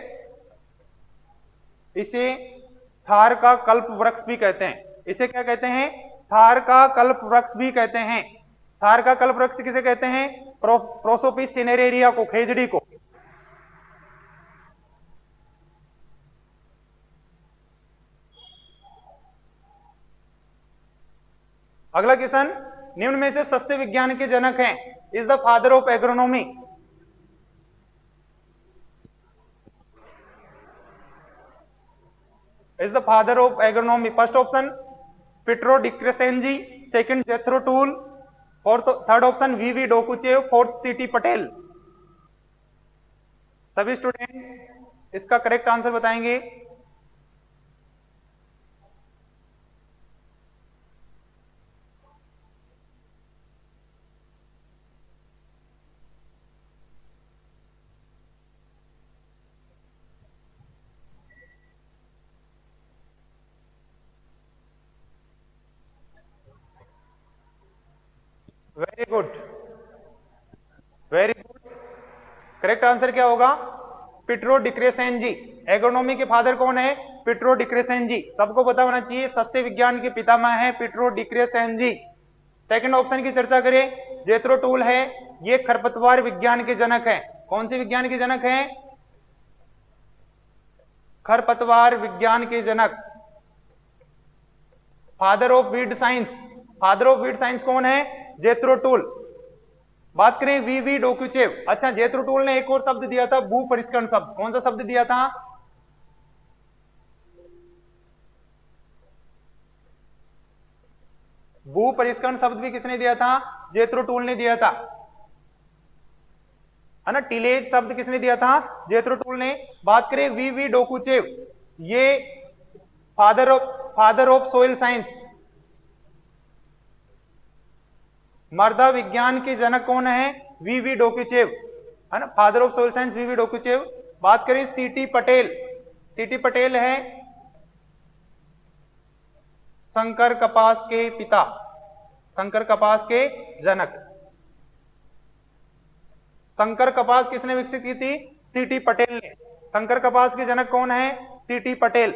A: इसे थार का कल्प वृक्ष भी कहते हैं। इसे क्या कहते हैं? थार का कल्प वृक्ष भी कहते हैं। थार का कल्प वृक्ष किसे कहते हैं? प्रोसोपिस सिनेरेरिया को, खेजड़ी को। अगला क्वेश्चन, निम्न में से सस्य विज्ञान के जनक हैं? Is the father of agronomy. Is the father of agronomy. First option Pietro de Crescenzi, second Jethro Tull, fourth third option VV Dokuchaev, fourth CT Patel. सभी स्टूडेंट इसका करेक्ट आंसर बताएंगे। Very good, very good, correct answer क्या होगा? पिट्रो डिक्रेसेन जी। Agronomy के father कौन है? पिट्रो डिक्रेसेन जी, सबको पता होना चाहिए, सस्य विज्ञान के पितामह है पिट्रो डिक्रेसेन जी। सेकंड ऑप्शन की चर्चा करें, जेथरो टूल है, ये खरपतवार विज्ञान के जनक है। कौन से विज्ञान के जनक हैं? खरपतवार विज्ञान के जनक, father of weed science. Father of weed science कौन है? Jethro Tull. बात करें वी डोक्यूचेव, अच्छा जेथरो टूल ने एक और शब्द दिया था, भू परिष्करण शब्द। कौन सा शब्द दिया था? भू परिष्करण शब्द भी किसने दिया था? जेथरो टूल ने दिया था, है ना। टिलेज शब्द किसने दिया था? जेथरो टूल ने। बात करें वी डोक्यूचेव, ये फादर ऑफ सोइल साइंस, मृदा विज्ञान के जनक कौन है? वी डोक्यूचेव, है ना, father of soil science V Dokuchaev. बात करें सीटी पटेल, सीटी पटेल है शंकर कपास के पिता, शंकर कपास के जनक। शंकर कपास किसने विकसित की थी? सीटी पटेल ने। शंकर कपास के जनक कौन है? सीटी पटेल।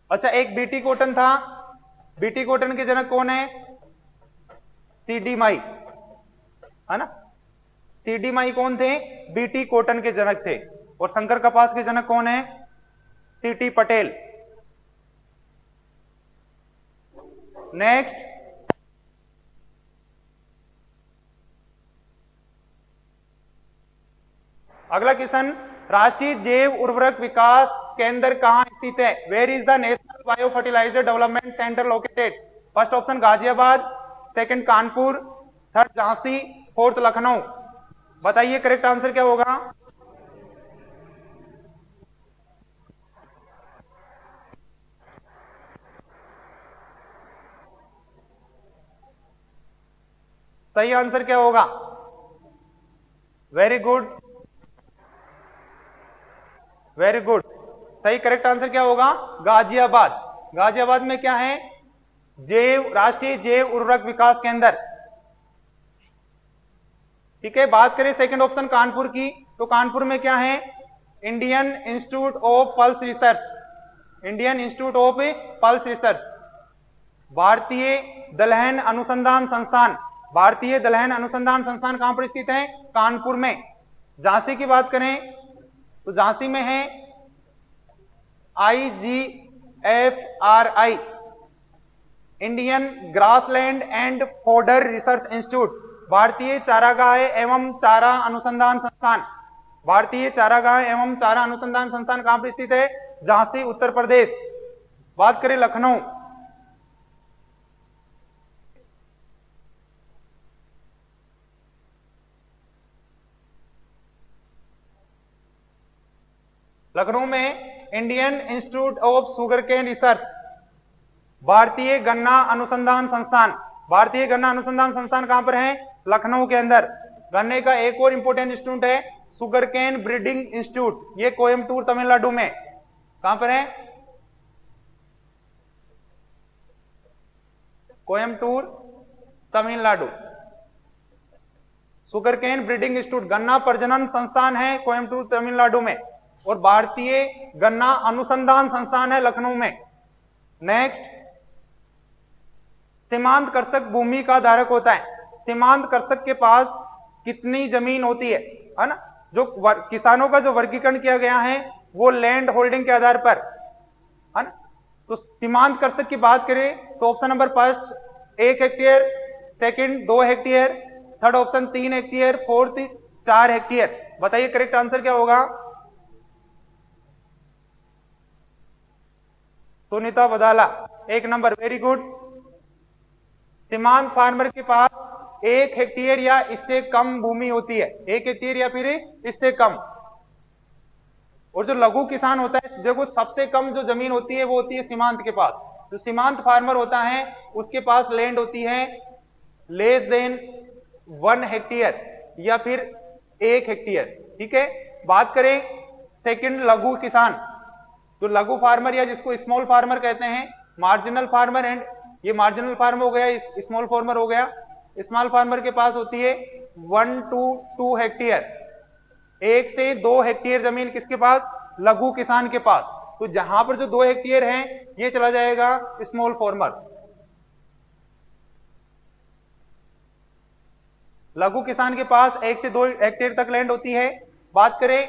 A: अच्छा, एक बीटी कॉटन था, बीटी कॉटन के जनक कौन है? सीडी माई, है ना। सीडी माई कौन थे? बीटी कॉटन के जनक थे। और शंकर कपास के जनक कौन है? सीटी पटेल। नेक्स्ट, अगला क्वेश्चन, राष्ट्रीय जैव उर्वरक विकास केंद्र कहां स्थित है? Where is the national bio fertiliser development centre located? First option Ghaziabad, second Kanpur, third Jhansi, fourth Lucknow. बताइए करेक्ट आंसर क्या होगा? सही आंसर क्या होगा? वेरी गुड, वेरी गुड, सही करेक्ट आंसर क्या होगा? गाजियाबाद। गाजियाबाद में क्या है? राष्ट्रीय जैव उर्वरक विकास केंद्र। ठीक है, बात करें सेकंड ऑप्शन कानपुर की, तो कानपुर में क्या है? Indian institute of pulse research, Indian institute of pulse research, भारतीय दलहन अनुसंधान संस्थान। भारतीय दलहन अनुसंधान संस्थान कहां पर स्थित है? कानपुर में। झांसी की बात करें तो झांसी में है IGFRI, Indian grassland and fodder research institute. भारतीय चारागाह एवं चारा अनुसंधान संस्थान, भारतीय चारागाह एवं चारा अनुसंधान संस्थान कहां पर स्थित है? झांसी, उत्तर प्रदेश। बात करें लखनऊ, लखनऊ में Indian institute of sugar cane research, भारतीय गन्ना अनुसंधान संस्थान। भारतीय गन्ना अनुसंधान संस्थान कहां पर है? लखनऊ के अंदर। गन्ने का एक और इंपोर्टेंट इंस्टीट्यूट है शुगर केन ब्रीडिंग इंस्टीट्यूट, ये कोयम्बटूर तमिलनाडु में। कहां पर है? Coimbatore Tamil Nadu. Sugar cane breeding institute, गन्ना प्रजनन संस्थान है कोयम्बटूर तमिलनाडु में, और भारतीय गन्ना अनुसंधान संस्थान है लखनऊ में। नेक्स्ट, सीमांत कर्षक भूमि का धारक होता है। सीमांत कर्षक के पास कितनी जमीन होती है ना। जो किसानों का जो वर्गीकरण किया गया है वो लैंड होल्डिंग के आधार पर, है ना। तो सीमांत कर्षक की बात करें तो option number first 1 hectare, second 2 hectare, third option 3 hectare, fourth 4 hectare. बताइए करेक्ट आंसर क्या होगा? Sunita Badala, 1 number, very good. सीमांत फार्मर के पास 1 हेक्टेयर या इससे कम भूमि होती है, 1 हेक्टेयर या फिर इससे कम। और जो लघु किसान होता है, देखो सबसे कम जो जमीन होती है वो होती है सीमांत के पास। जो सीमांत फार्मर होता है उसके पास लैंड होती है लेस देन 1 हेक्टेयर या फिर 1 हेक्टेयर। ठीक है, बात करें सेकंड लघु किसान, तो लघु फार्मर या जिसको स्मॉल फार्मर कहते हैं, मार्जिनल फार्मर एंड, ये मार्जिनल फार्मर हो गया, स्मॉल फार्मर हो गया। स्मॉल फार्मर के पास होती है 1 to 2 हेक्टेयर, 1 से 2 हेक्टेयर जमीन किसके पास? लघु किसान के पास। तो जहां पर जो 2 हेक्टेयर है ये चला जाएगा स्मॉल फार्मर। लघु किसान के पास 1 से 2 हेक्टेयर तक लैंड होती है। बात करें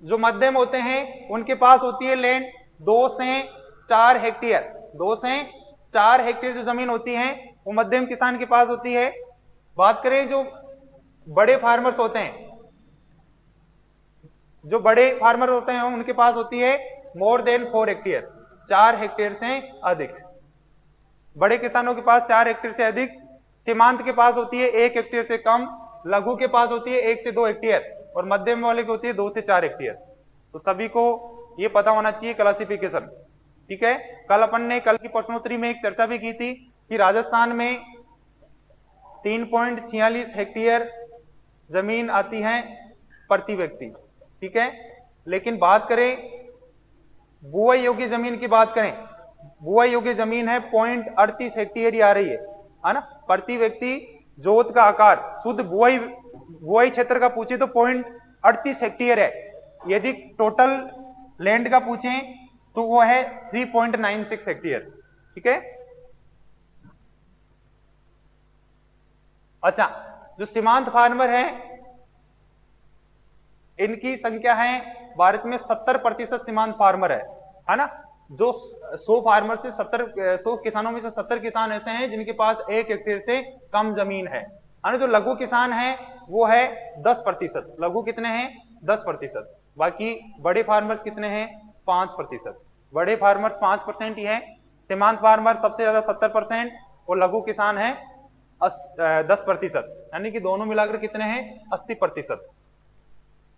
A: जो मध्यम होते हैं उनके पास होती है लैंड 2 से 4 हेक्टेयर, 2 से 4 हेक्टेयर जो जमीन होती है वो मध्यम किसान के पास होती है। बात करें जो बड़े फार्मर्स होते हैं, जो बड़े फार्मर होते हैं उनके पास होती है मोर देन 4 हेक्टेयर, 4 हेक्टेयर से अधिक। बड़े किसानों के पास 4 हेक्टेयर से अधिक। सीमांत के पास होती है 1 हेक्टेयर से कम। लघु के पास होती है 1 से 2 हेक्टेयर और मध्यम वाले की होती है 2 से 4 हेक्टेयर। तो सभी को ये पता होना चाहिए क्लासिफिकेशन। ठीक है, कल अपन ने कल की प्रश्नोत्तरी में एक चर्चा भी की थी कि राजस्थान में 3.46 हेक्टेयर जमीन आती है प्रति व्यक्ति। ठीक है, लेकिन बात करें बुआई योग्य जमीन की, बात करें बुआई योग्य जमीन है 0.38 हेक्टेयर ही आ रही है ना प्रति व्यक्ति। जोत का आकार शुद्ध बुआई क्षेत्र का पूछे तो 0.38 हेक्टेयर है। यदि टोटल लैंड का पूछे तो वो है 3.96 हेक्टेयर। ठीक है, अच्छा, जो सीमांत फार्मर है इनकी संख्या है भारत में 70% सीमांत फार्मर है ना। जो 100 फार्मर से 100 किसानों में से 70 किसान ऐसे हैं जिनके पास 1 हेक्टेयर से कम जमीन है ना। जो लघु किसान है वो है 10%। लघु कितने हैं? 10%। बाकी बड़े फार्मर्स कितने हैं? 5%। बड़े फार्मर्स 5% ही है। सीमांत फार्मर सबसे ज्यादा 70% और लघु किसान है 10%, यानी कि दोनों मिलाकर कितने हैं? 80%।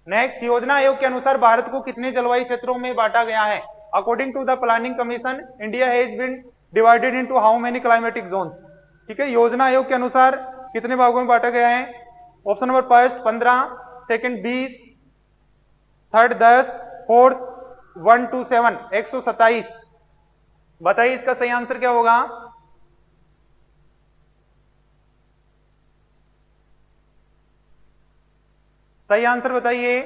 A: नेक्स्ट, योजना आयोग के अनुसार भारत को कितने जलवायु क्षेत्रों में बांटा गया है? According to the planning commission India has been divided into how many climatic zones. ठीक है, योजना आयोग के अनुसार कितने भागों में बांटा गया है? Option number first 15, second 20, third 10, fourth 1 to 7, 127। बताइए इसका सही आंसर क्या होगा? सही आंसर बताइए।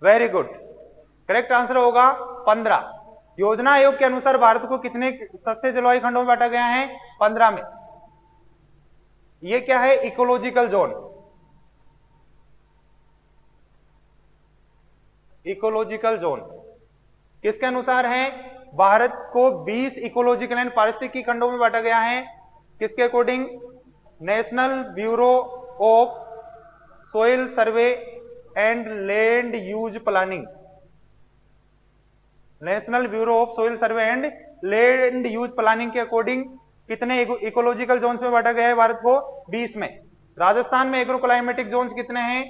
A: वेरी गुड, करेक्ट आंसर होगा 15। योजना आयोग के अनुसार भारत को कितने सस्ते जलवायु खंडों में बांटा गया है? 15 में। ये क्या है? Ecological zone. इकोलॉजिकल जोन किसके अनुसार है? भारत को 20 इकोलॉजिकल एंड पारिस्थितिकी खंडों में बांटा गया है। किसके according? National bureau of soil survey and land use planning. National bureau of soil survey and land use planning के अकॉर्डिंग कितने इकोलॉजिकल जोन्स में बांटा गया है भारत को? 20 में। राजस्थान में एग्रो क्लाइमेटिक जोन्स कितने हैं?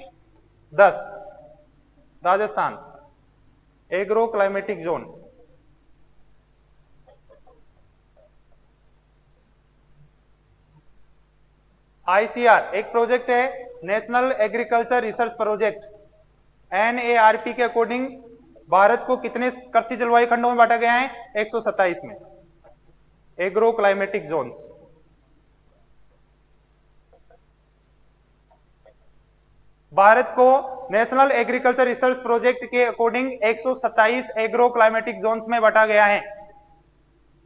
A: 10। Rajasthan agro climatic zone. ICR एक प्रोजेक्ट है, नेशनल एग्रीकल्चर रिसर्च प्रोजेक्ट। एनएआरपी के अकॉर्डिंग भारत को कितने कृषि जलवायु खंडों में बांटा गया है? 127 में। Agro climatic zones. भारत को नेशनल एग्रीकल्चर रिसर्च प्रोजेक्ट के अकॉर्डिंग 127 एग्रो क्लाइमेटिक जोन्स में बांटा गया है।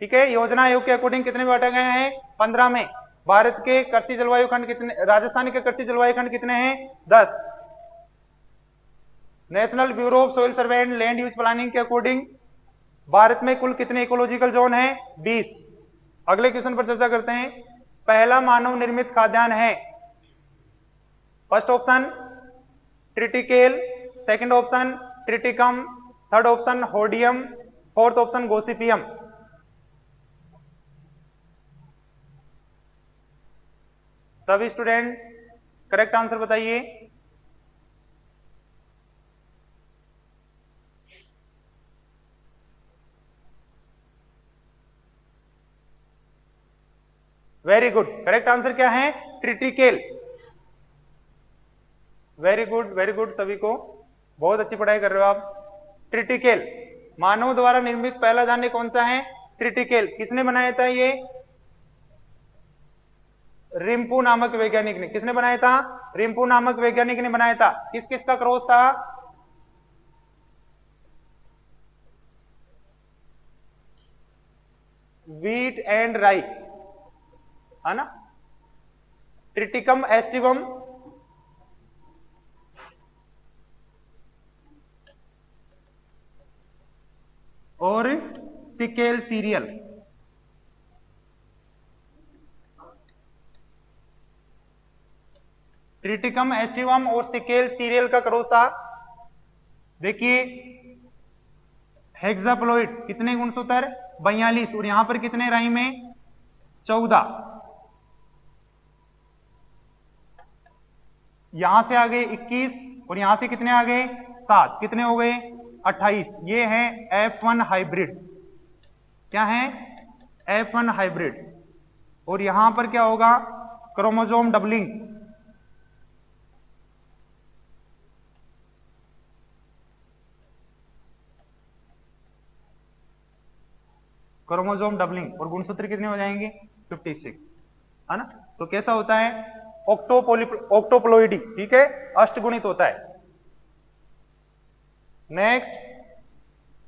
A: ठीक है, योजना आयोग के अकॉर्डिंग कितने में बांटा गया है? 15 में। भारत के कृषि जलवायु खंड कितने? राजस्थान के कृषि जलवायु खंड कितने हैं? 10। National bureau of soil survey and land use planning के अकॉर्डिंग भारत में कुल कितने इकोलॉजिकल जोन है? 20। अगले क्वेश्चन पर चर्चा करते हैं। पहला मानव निर्मित खाद्यान्न है? First option triticale, second option triticum, third option hordeum, fourth option gossypium. सभी स्टूडेंट करेक्ट आंसर बताइए। वेरी गुड, करेक्ट आंसर क्या है? ट्रिटिकेल। वेरी गुड सभी को, बहुत अच्छी पढ़ाई कर रहे हो आप। ट्रिटिकेल मानव द्वारा निर्मित पहला धान्य कौन सा है? ट्रिटिकेल। किसने बनाया था ये? रिम्पू नामक वैज्ञानिक ने। किसने बनाया था? रिम्पू नामक वैज्ञानिक ने बनाया था। किस किस का क्रॉस था? व्हीट एंड राई, है ना? ट्रिटिकम एस्टिवम और सिकेल सीरियल। ट्रिटिकम एस्टिवम और सिकेल सीरियल का क्रॉस था। देखिए हेक्साप्लॉइड कितने गुणसूत्र? 42। और यहां पर कितने राई में? 14। यहां से आ गए 21 और यहां से कितने आ गए? 7। कितने हो गए? 28। ये है F1 हाइब्रिड। क्या है? F1 hybrid. और यहां पर क्या होगा? Chromosome doubling. क्रोमोसोम डबलिंग और गुणसूत्र कितने हो जाएंगे? 56, है ना? तो कैसा होता है? ऑक्टोप्लोइडी, ठीक है, अष्टगुणित होता है। नेक्स्ट,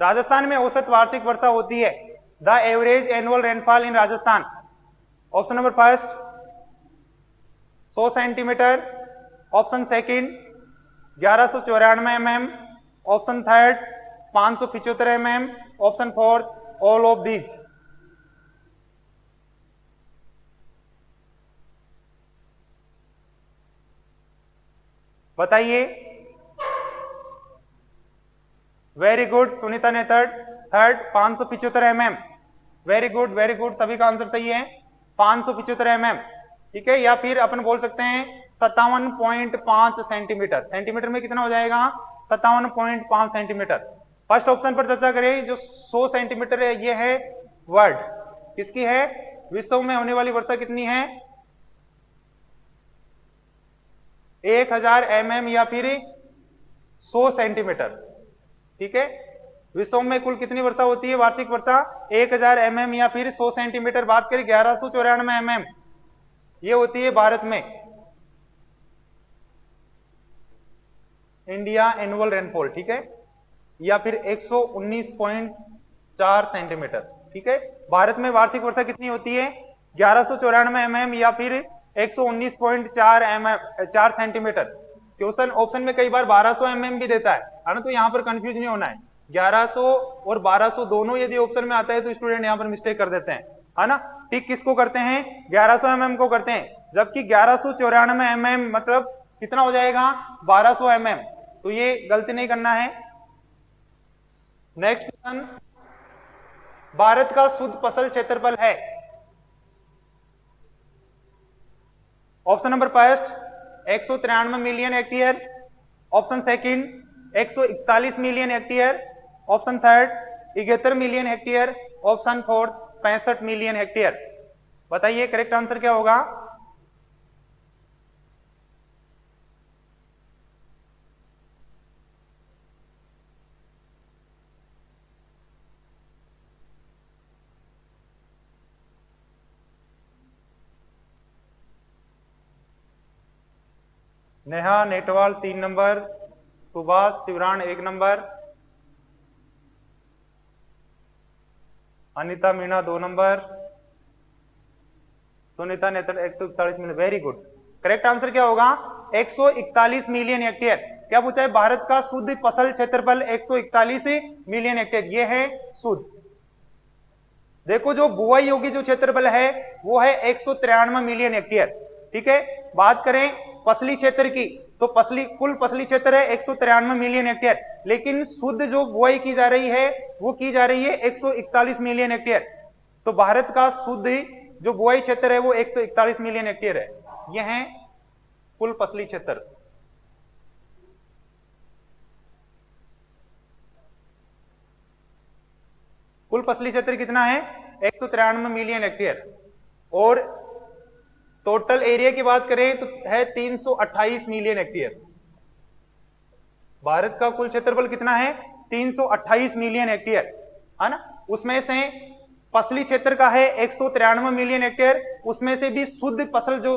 A: राजस्थान में औसत वार्षिक वर्षा होती है। The average annual rainfall in Rajasthan. Option number first 100 centimetre, option second 1194 mm, option third 575 mm, option fourth all of these. बताइए। वेरी गुड, सुनीता ने थर्ड 575 mm। वेरी गुड, सभी का आंसर सही है, 575 mm, ठीक है। या फिर अपन बोल सकते हैं 57.5 सेंटीमीटर। सेंटीमीटर में कितना हो जाएगा? 57.5 सेंटीमीटर। फर्स्ट ऑप्शन पर चर्चा करें, जो 100 सेंटीमीटर है, ये है वर्ल्ड। किसकी है? विश्व में होने वाली वर्षा कितनी है? 1000 mm या फिर 100 सेंटीमीटर, ठीक है। विश्व में कुल कितनी वर्षा होती है? वार्षिक वर्षा 1000 mm या फिर 100 सेंटीमीटर। बात करें 1194 mm, ये होती है भारत में इंडिया एनुअल रेनफॉल, ठीक है, या फिर 119.4 सेंटीमीटर, ठीक है। भारत में वार्षिक वर्षा कितनी होती है? 1194 mm या फिर 119.4 सेंटीमीटर। क्वेश्चन ऑप्शन में कई बार 1200 mm भी देता है ना, तो यहां पर कंफ्यूज नहीं होना है। 1100 और 1200 दोनों यदि ऑप्शन में आता है तो स्टूडेंट यहां पर मिस्टेक कर देते हैं, है ना। ठीक किसको करते हैं? 1100 mm को करते हैं, जबकि 1194 mm मतलब कितना हो जाएगा? 1200 mm। तो ये गलती नहीं करना है। नेक्स्ट क्वेश्चन, भारत का शुद्ध फसल क्षेत्रफल है। Option number first 193 million hectare, option second 141 million hectare, option third 71 million hectare, option fourth 65 million hectare. बताइए करेक्ट आंसर क्या होगा? Neha Netwal 3 number, Subhash Shivran 1 number, Anita Meena 2 number, Sunita Netra 141 million. Very good, correct answer क्या होगा? 141 मिलियन हेक्टेयर। क्या पूछा है? भारत का शुद्ध फसल क्षेत्रफल 141 मिलियन हेक्टेयर, ये है शुद्ध। देखो जो बुआई योग्य जो क्षेत्रफल है वो है 193 मिलियन हेक्टेयर, ठीक है। बात करें पसली क्षेत्र की, तो कुल पसली क्षेत्र है 193 मिलियन हेक्टेयर, लेकिन शुद्ध जो बुआई की जा रही है वो की जा रही है 141 मिलियन हेक्टेयर। तो भारत का शुद्ध जो बुआई क्षेत्र है वो 141 मिलियन हेक्टेयर है। यह है कुल पसली क्षेत्र। कुल पसली क्षेत्र कितना है? 193 मिलियन हेक्टेयर। और टोटल एरिया की बात करें तो है 328 मिलियन हेक्टेयर। भारत का कुल क्षेत्रफल कितना है? 328 मिलियन हेक्टेयर, है ना। उसमें से फसली क्षेत्र का है 193 मिलियन हेक्टेयर, उसमें से भी शुद्ध फसल जो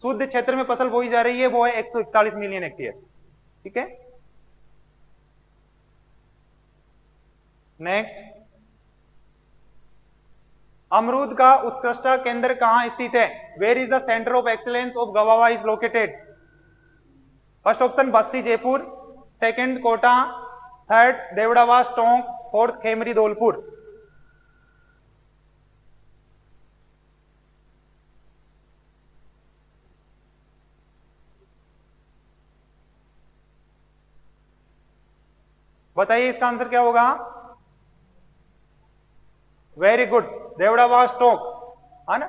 A: शुद्ध क्षेत्र में फसल बोई जा रही है वो है 141 मिलियन हेक्टेयर। ठीक है, नेक्स्ट, अमरूद का उत्कृष्ट केंद्र कहां स्थित है? Where is the centre of excellence of guava is located? First option Bassi Jaipur, second Kota, third Devdawas Tonk, fourth Khemri Dholpur. बताइए इसका आंसर क्या होगा? वेरी गुड, देवड़ावास टोंक, है ना।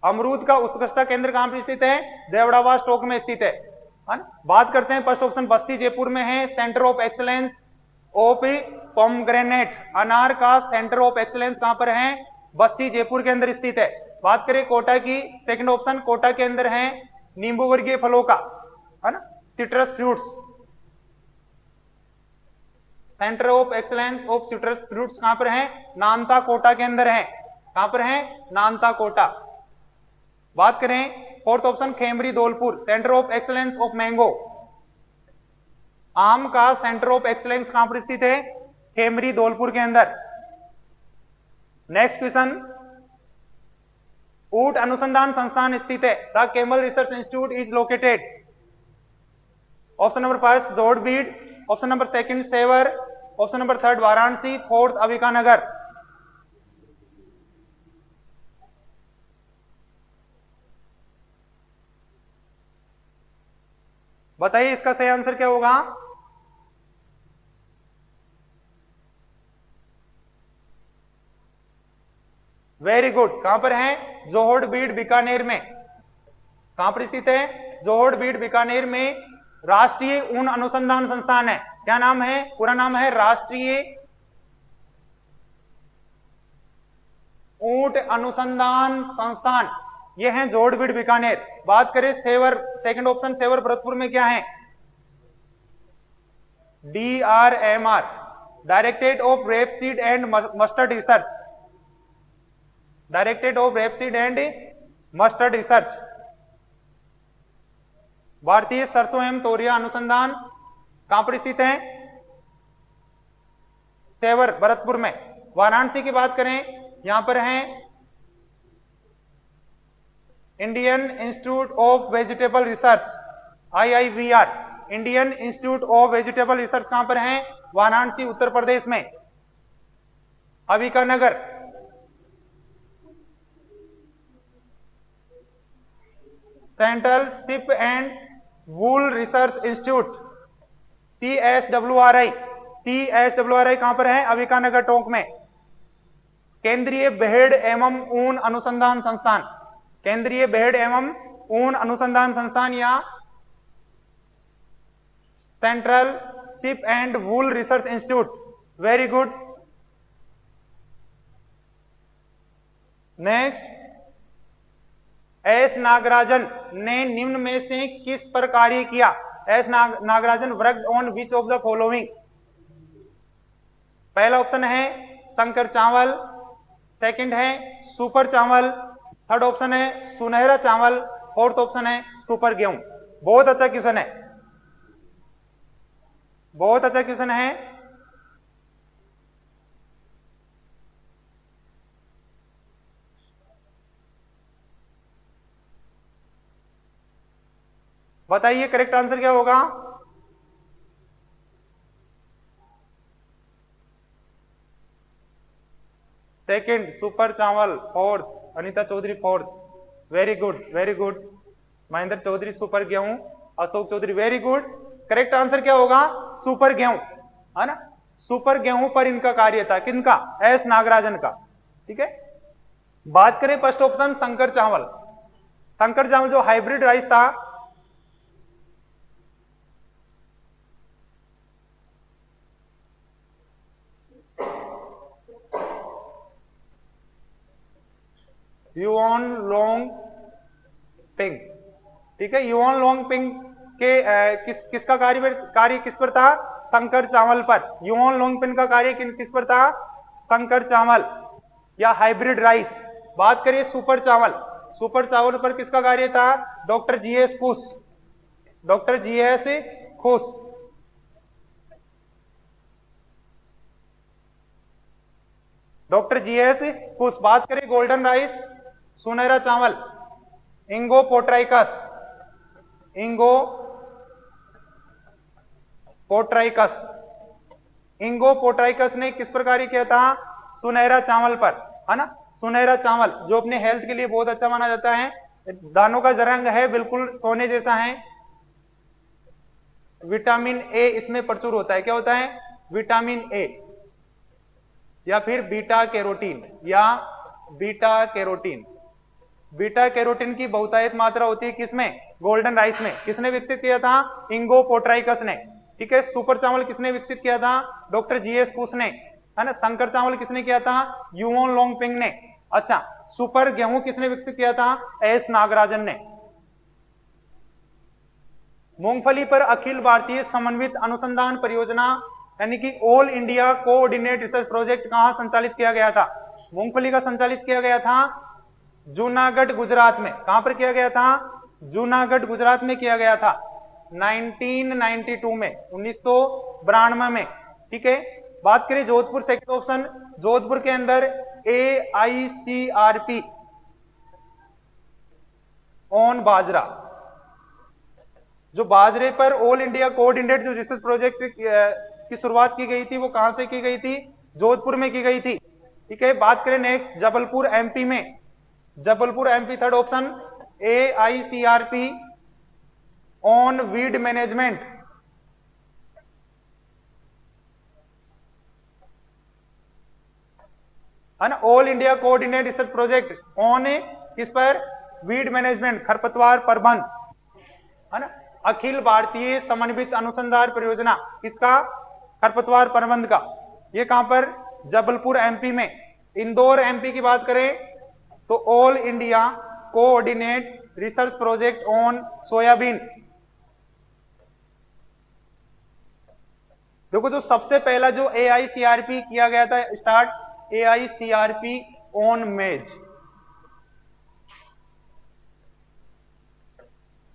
A: अमरूद का उत्कृष्ट केंद्र कहां पर स्थित है? देवड़ावास टोंक में स्थित है ना। बात करते हैं फर्स्ट ऑप्शन बस्सी जयपुर में है centre of excellence of pomegranate, अनार का सेंटर ऑफ एक्सीलेंस कहां पर है? बस्सी जयपुर के अंदर स्थित है। बात करें कोटा की, सेकंड ऑप्शन कोटा के अंदर है नींबू वर्गीय फलों का, है ना, citrus fruits, centre of excellence of citrus fruits कहां पर है? नानता कोटा के अंदर है। कहां पर है? नानता कोटा। बात करें fourth option Khemri Dholpur, centre of excellence of mango, आम का सेंटर ऑफ एक्सीलेंस कहां पर स्थित है? खेमरी धौलपुर के अंदर। नेक्स्ट क्वेश्चन, ऊंट अनुसंधान संस्थान स्थित है? The camel research institute is located? Option number first Jorbeer, option number second Sewar, option number third Varanasi, fourth Avikanagar. बताइए इसका सही आंसर क्या होगा? वेरी गुड, कहां पर है? जोहड़बीड़ बीकानेर में। कहां पर स्थित है? जोहड़बीड़ बीकानेर में राष्ट्रीय ऊन अनुसंधान संस्थान है। क्या नाम है? पूरा नाम है राष्ट्रीय ऊंट अनुसंधान संस्थान, ये है जोहड़बीड़ बीकानेर। बात करें सेवर, सेकंड ऑप्शन सेवर भरतपुर में क्या है? DRMR, directorate of rapeseed and mustard research, directorate of rapeseed and mustard research. भारतीय सरसों एवं तोरिया अनुसंधान कहां पर स्थित है? सेवर भरतपुर में। वाराणसी की बात करें, यहां पर है Indian institute of vegetable research, IIVR, Indian institute of vegetable research कहां पर है? वाराणसी उत्तर प्रदेश में। Avikanagar, central ship and wool research institute, CSWRI, CSWRI कहां पर है? अविकानगर टोंक में। केंद्रीय भेड़ एवं ऊन अनुसंधान संस्थान, केंद्रीय भेड़ एवं ऊन अनुसंधान संस्थान या central ship and wool research institute. Very good. Next, S Nagarajan ने निम्न में से किस पर कार्य किया? S Nagarajan worked on which of the following? पहला ऑप्शन है शंकर चावल, सेकंड है सुपर चावल, थर्ड ऑप्शन है सुनहरा चावल, फोर्थ ऑप्शन है सुपर गेहूं। बहुत अच्छा क्वेश्चन है, बहुत अच्छा क्वेश्चन है। बताइए करेक्ट आंसर क्या होगा? सेकंड सुपर चावल, fourth Anita Chaudhary fourth. Very good, very good. Mahendra Chaudhary super गेहूं, Ashok Chaudhary very good. Correct answer क्या होगा? सुपर गेहूं, है ना। सुपर गेहूं पर इनका कार्य था, किनका? एस नागराजन का। ठीक है। बात करें फर्स्ट ऑप्शन शंकर चावल, शंकर चावल जो हाइब्रिड राइस था, युआन लोंग पिंग, ठीक है। युआन लोंग पिंग के किसका कार्य किस पर था? शंकर चावल पर। युआन लोंग पिंग का कार्य किस पर था? शंकर चावल या हाइब्रिड राइस। बात करिए सुपर चावल, सुपर चावल पर किसका कार्य था? डॉक्टर जीएस खुश, डॉक्टर जीएस खुश। डॉक्टर जीएस खुश। बात करें गोल्डन राइस, सुनहरा चावल, इंगो पोट्राइकस, इंगो पोट्राइकस, इंगो पोट्राइकस ने किस पर कार्य किया था? सुनहरा चावल पर, है ना। सुनहरा चावल जो अपने हेल्थ के लिए बहुत अच्छा माना जाता है, दानों का रंग है बिल्कुल सोने जैसा है, विटामिन ए इसमें प्रचुर होता है। क्या होता है? विटामिन ए या फिर बीटा कैरोटीन, या बीटा कैरोटीन। बीटा कैरोटीन की बहुतायत मात्रा होती है किसमें? गोल्डन राइस में। किसने विकसित किया था? इंगो पोट्राइकस ने, ठीक है। सुपर चावल किसने विकसित किया था? डॉक्टर जीएस कुश ने, है ना। शंकर चावल किसने किया था? युआन लोंग पिंग ने। अच्छा, सुपर गेहूं किसने विकसित किया था? एस नागराजन ने। मूंगफली पर अखिल भारतीय समन्वित अनुसंधान परियोजना यानी कि all India coordinate research project कहां संचालित किया गया था? मूंगफली का संचालित किया गया था जूनागढ़ गुजरात में। कहां पर किया गया था? जूनागढ़ गुजरात में किया गया था 1992 में, 1992 में, ठीक है। बात करें जोधपुर सेकंड ऑप्शन, जोधपुर के अंदर AICRP ऑन बाजरा, जो बाजरे पर ऑल इंडिया कोऑर्डिनेट जो रिसर्च प्रोजेक्ट की शुरुआत की गई थी वो कहां से की गई थी? जोधपुर में की गई थी, ठीक है। बात करें नेक्स्ट जबलपुर MP में, Jabalpur MP third option AICRP on weed management, है ना। All India coordinate research project on किस पर? वीड मैनेजमेंट, खरपतवार प्रबंध, है ना। अखिल भारतीय समन्वित अनुसंधान परियोजना किसका? खरपतवार प्रबंध का। ये कहां पर? जबलपुर MP में। इंदौर MP की बात करें तो all India coordinate research project on soybean. देखो जो सबसे पहला जो AICRP किया गया था स्टार्ट, AICRP ऑन मेज,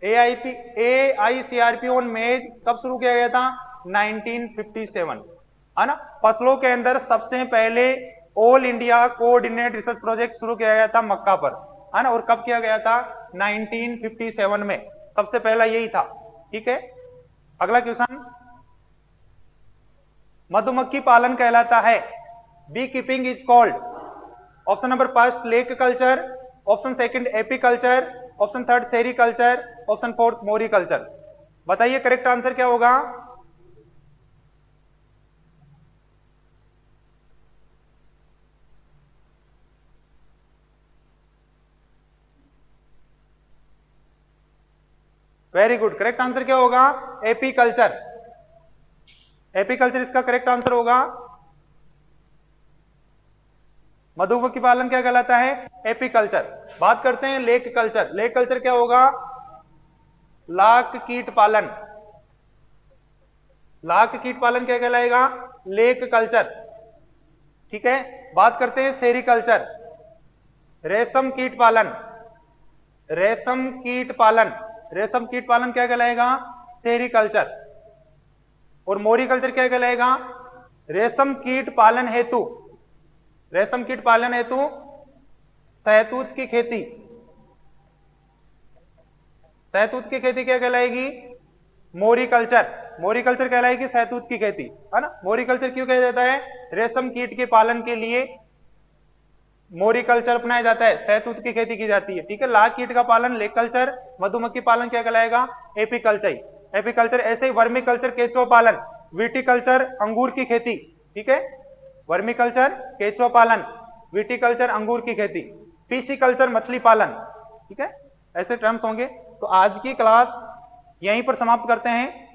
A: AICRP ऑन मेज कब शुरू किया गया था? 1957, है ना। फसलों के अंदर सबसे पहले all India coordinate research project शुरू किया गया था मक्का पर, है ना। और कब किया गया था? 1957 में, सबसे पहला यही था, ठीक है। अगला क्वेश्चन, मधुमक्खी पालन कहलाता है, bee keeping is called. Option number first lac culture, option second apiculture, option third sericulture, option fourth moriculture. बताइए करेक्ट आंसर क्या होगा? वेरी गुड, करेक्ट आंसर क्या होगा? एपीकल्चर, एपीकल्चर इसका करेक्ट आंसर होगा। मधुमक्खी पालन क्या कहलाता है? एपीकल्चर। बात करते हैं लेक कल्चर, लेक कल्चर क्या होगा? लाख कीट पालन, लाख कीट पालन क्या कहलाएगा? लेक कल्चर, ठीक है। बात करते हैं सेरीकल्चर, रेशम कीट पालन, रेशम कीट पालन, रेशम कीट पालन क्या कहलाएगा? सेरीकल्चर। और मोरिकल्चर क्या कहलाएगा? रेशम कीट पालन हेतु, रेशम कीट पालन हेतु शहतूत की खेती, शहतूत की खेती क्या कहलाएगी? मोरिकल्चर, मोरिकल्चर कहलाएगी शहतूत की खेती, है ना। मोरिकल्चर क्यों कहा जाता है? रेशम कीट के पालन के लिए मोरिकल्चर अपनाया जाता है, शहतूत की खेती की जाती है, ठीक है। लाख कीट का पालन लेक कल्चर, मधुमक्खी पालन क्या कहलाएगा? Apiculture, apiculture. ऐसे ही वर्मीकल्चर केचुआ पालन, विटीकल्चर अंगूर की खेती, ठीक है। वर्मीकल्चर केचुआ पालन, विटीकल्चर अंगूर की खेती, पीसीकल्चर मछली पालन, ठीक है। ऐसे टर्म्स होंगे। तो आज की क्लास यहीं पर समाप्त करते हैं।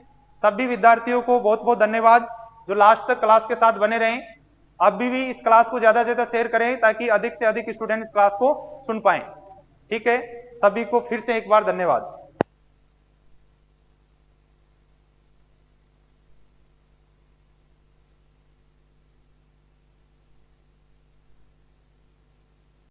A: सभी विद्यार्थियों को बहुत बहुत धन्यवाद जो लास्ट तक क्लास के साथ बने रहें। अभी भी इस क्लास को ज्यादा से ज्यादा शेयर करें ताकि अधिक से अधिक स्टूडेंट इस क्लास को सुन पाए, ठीक है। सभी को फिर से एक बार धन्यवाद।